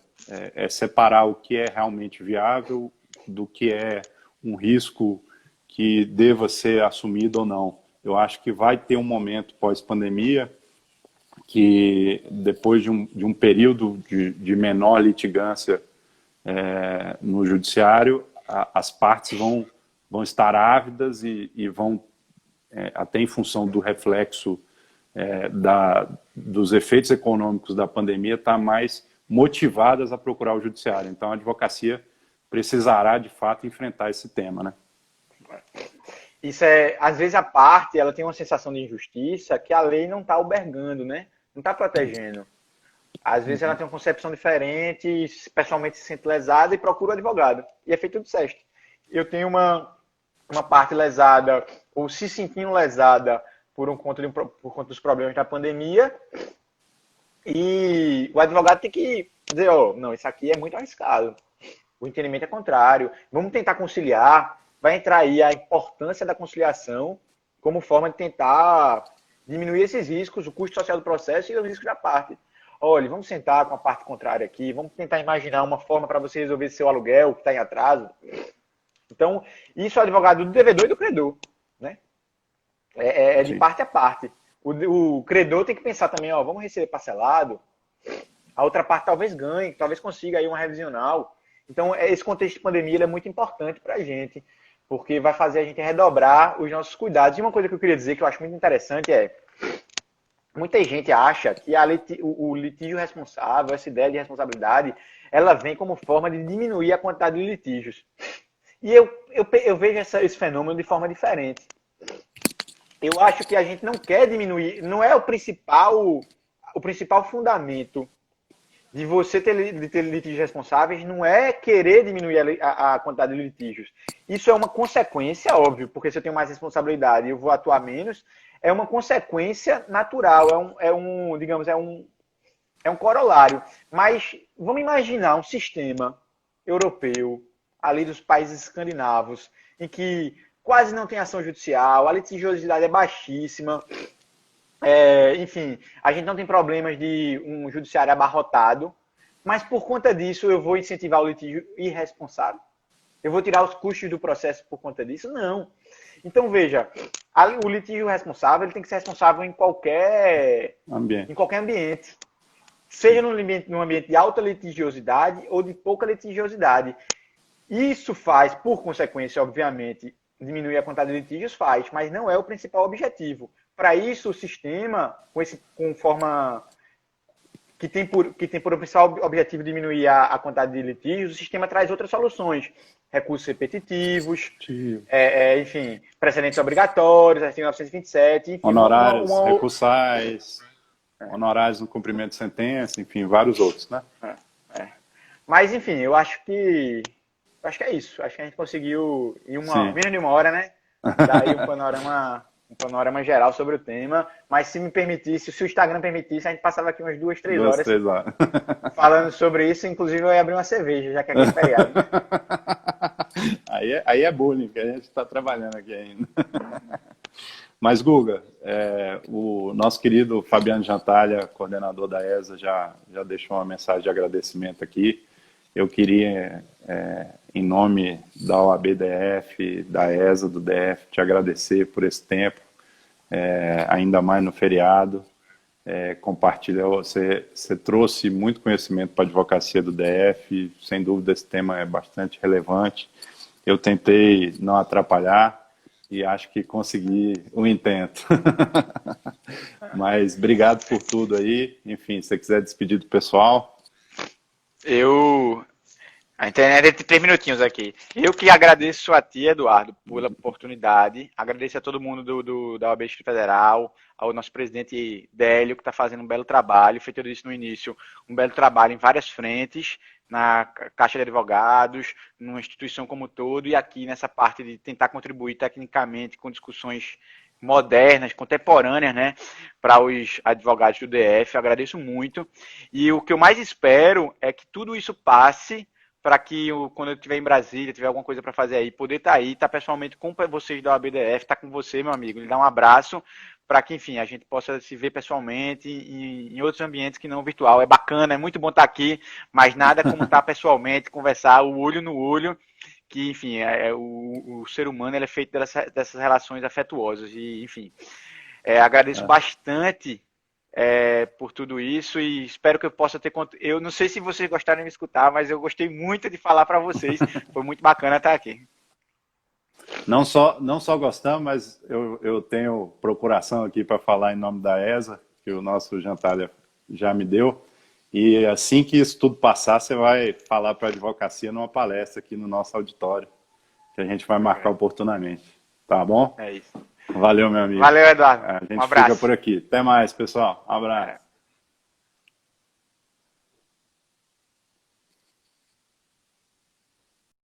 separar o que é realmente viável do que é um risco que deva ser assumido ou não. Eu acho que vai ter um momento pós-pandemia que, depois de um período de menor litigância no judiciário, as partes vão estar ávidas e vão, até em função do reflexo dos efeitos econômicos da pandemia, estar mais motivadas a procurar o judiciário. Então, a advocacia precisará, de fato, enfrentar esse tema, né? Isso às vezes a parte, ela tem uma sensação de injustiça que a lei não está albergando, né? Não está protegendo. Às vezes ela tem uma concepção diferente, pessoalmente se sente lesada e procura o advogado. E é feito tudo certo. Eu tenho uma parte lesada, ou se sentindo lesada por conta dos problemas da pandemia, e o advogado tem que dizer, não, isso aqui é muito arriscado. O entendimento é contrário. Vamos tentar conciliar. Vai entrar aí a importância da conciliação como forma de tentar diminuir esses riscos, o custo social do processo e os riscos da parte. Olha, vamos sentar com a parte contrária aqui, vamos tentar imaginar uma forma para você resolver seu aluguel que está em atraso. Então, isso é o advogado do devedor e do credor, né? É de parte a parte. O credor tem que pensar também, vamos receber parcelado, a outra parte talvez ganhe, talvez consiga aí uma revisional. Então, esse contexto de pandemia ele é muito importante para a gente, porque vai fazer a gente redobrar os nossos cuidados. E uma coisa que eu queria dizer que eu acho muito interessante muita gente acha que o litígio responsável, essa ideia de responsabilidade, ela vem como forma de diminuir a quantidade de litígios. E eu vejo esse fenômeno de forma diferente. Eu acho que a gente não quer diminuir, não é o principal fundamento de você ter litígios responsáveis, não é querer diminuir a quantidade de litígios. Isso é uma consequência, óbvio, porque se eu tenho mais responsabilidade e eu vou atuar menos, é uma consequência natural, digamos, é um corolário. Mas vamos imaginar um sistema europeu, ali dos países escandinavos, em que quase não tem ação judicial, a litigiosidade é baixíssima, enfim, a gente não tem problemas de um judiciário abarrotado, mas por conta disso eu vou incentivar o litígio irresponsável? Eu vou tirar os custos do processo por conta disso? Não. Então, veja, o litígio responsável ele tem que ser responsável em qualquer ambiente. seja num ambiente de alta litigiosidade ou de pouca litigiosidade. Isso faz, por consequência, obviamente, diminuir a quantidade de litígios, faz, mas não é o principal objetivo. Para isso, o sistema, com forma que tem por principal objetivo diminuir a quantidade de litígios, o sistema traz outras soluções. Recursos repetitivos, enfim, precedentes obrigatórios, artigo 927, enfim. Honorários recursais, honorários no cumprimento de sentença, enfim, vários outros, né? Mas, enfim, eu acho que é isso. Acho que a gente conseguiu, menos de uma hora, né? Dar aí um panorama geral sobre o tema. Mas se me permitisse, se o Instagram permitisse, a gente passava aqui umas 2, 3 horas falando sobre isso. Inclusive, eu ia abrir uma cerveja, já que aqui é feriado. Aí é bullying, que a gente está trabalhando aqui ainda. Mas, Guga, o nosso querido Fabiano Jantalha, coordenador da ESA, já deixou uma mensagem de agradecimento aqui. Eu queria, em nome da OAB-DF, da ESA, do DF, te agradecer por esse tempo, ainda mais no feriado. Você trouxe muito conhecimento para a advocacia do DF, sem dúvida esse tema é bastante relevante. Eu tentei não atrapalhar e acho que consegui o intento. Mas obrigado por tudo aí. Enfim, se você quiser despedir do pessoal. A internet tem 3 minutinhos aqui. Eu que agradeço a ti, Eduardo, pela oportunidade. Agradeço a todo mundo da OAB Distrito Federal, ao nosso presidente Délio, que está fazendo um belo trabalho. Feito eu disse no início, um belo trabalho em várias frentes, na Caixa de Advogados, numa instituição como um todo, e aqui nessa parte de tentar contribuir tecnicamente com discussões modernas, contemporâneas, né, para os advogados do DF. Eu agradeço muito. E o que eu mais espero é que tudo isso passe para que quando eu estiver em Brasília, tiver alguma coisa para fazer aí, poder estar aí, estar pessoalmente com vocês da OAB-DF, estar com você, meu amigo, lhe dar um abraço, para que, enfim, a gente possa se ver pessoalmente em outros ambientes que não virtual. É bacana, é muito bom estar aqui, mas nada como estar pessoalmente, conversar o olho no olho, que, enfim, o ser humano ele é feito dessas relações afetuosas. E, enfim, agradeço bastante por tudo isso e espero que eu possa ter... Eu não sei se vocês gostaram de me escutar, mas eu gostei muito de falar para vocês. Foi muito bacana estar aqui. Não só gostamos, mas eu tenho procuração aqui para falar em nome da ESA, que o nosso Jantalha já me deu. E assim que isso tudo passar, você vai falar para a advocacia numa palestra aqui no nosso auditório, que a gente vai marcar oportunamente. Tá bom? É isso. Valeu, meu amigo. Valeu, Eduardo. A gente fica por aqui. Até mais, pessoal. Um abraço.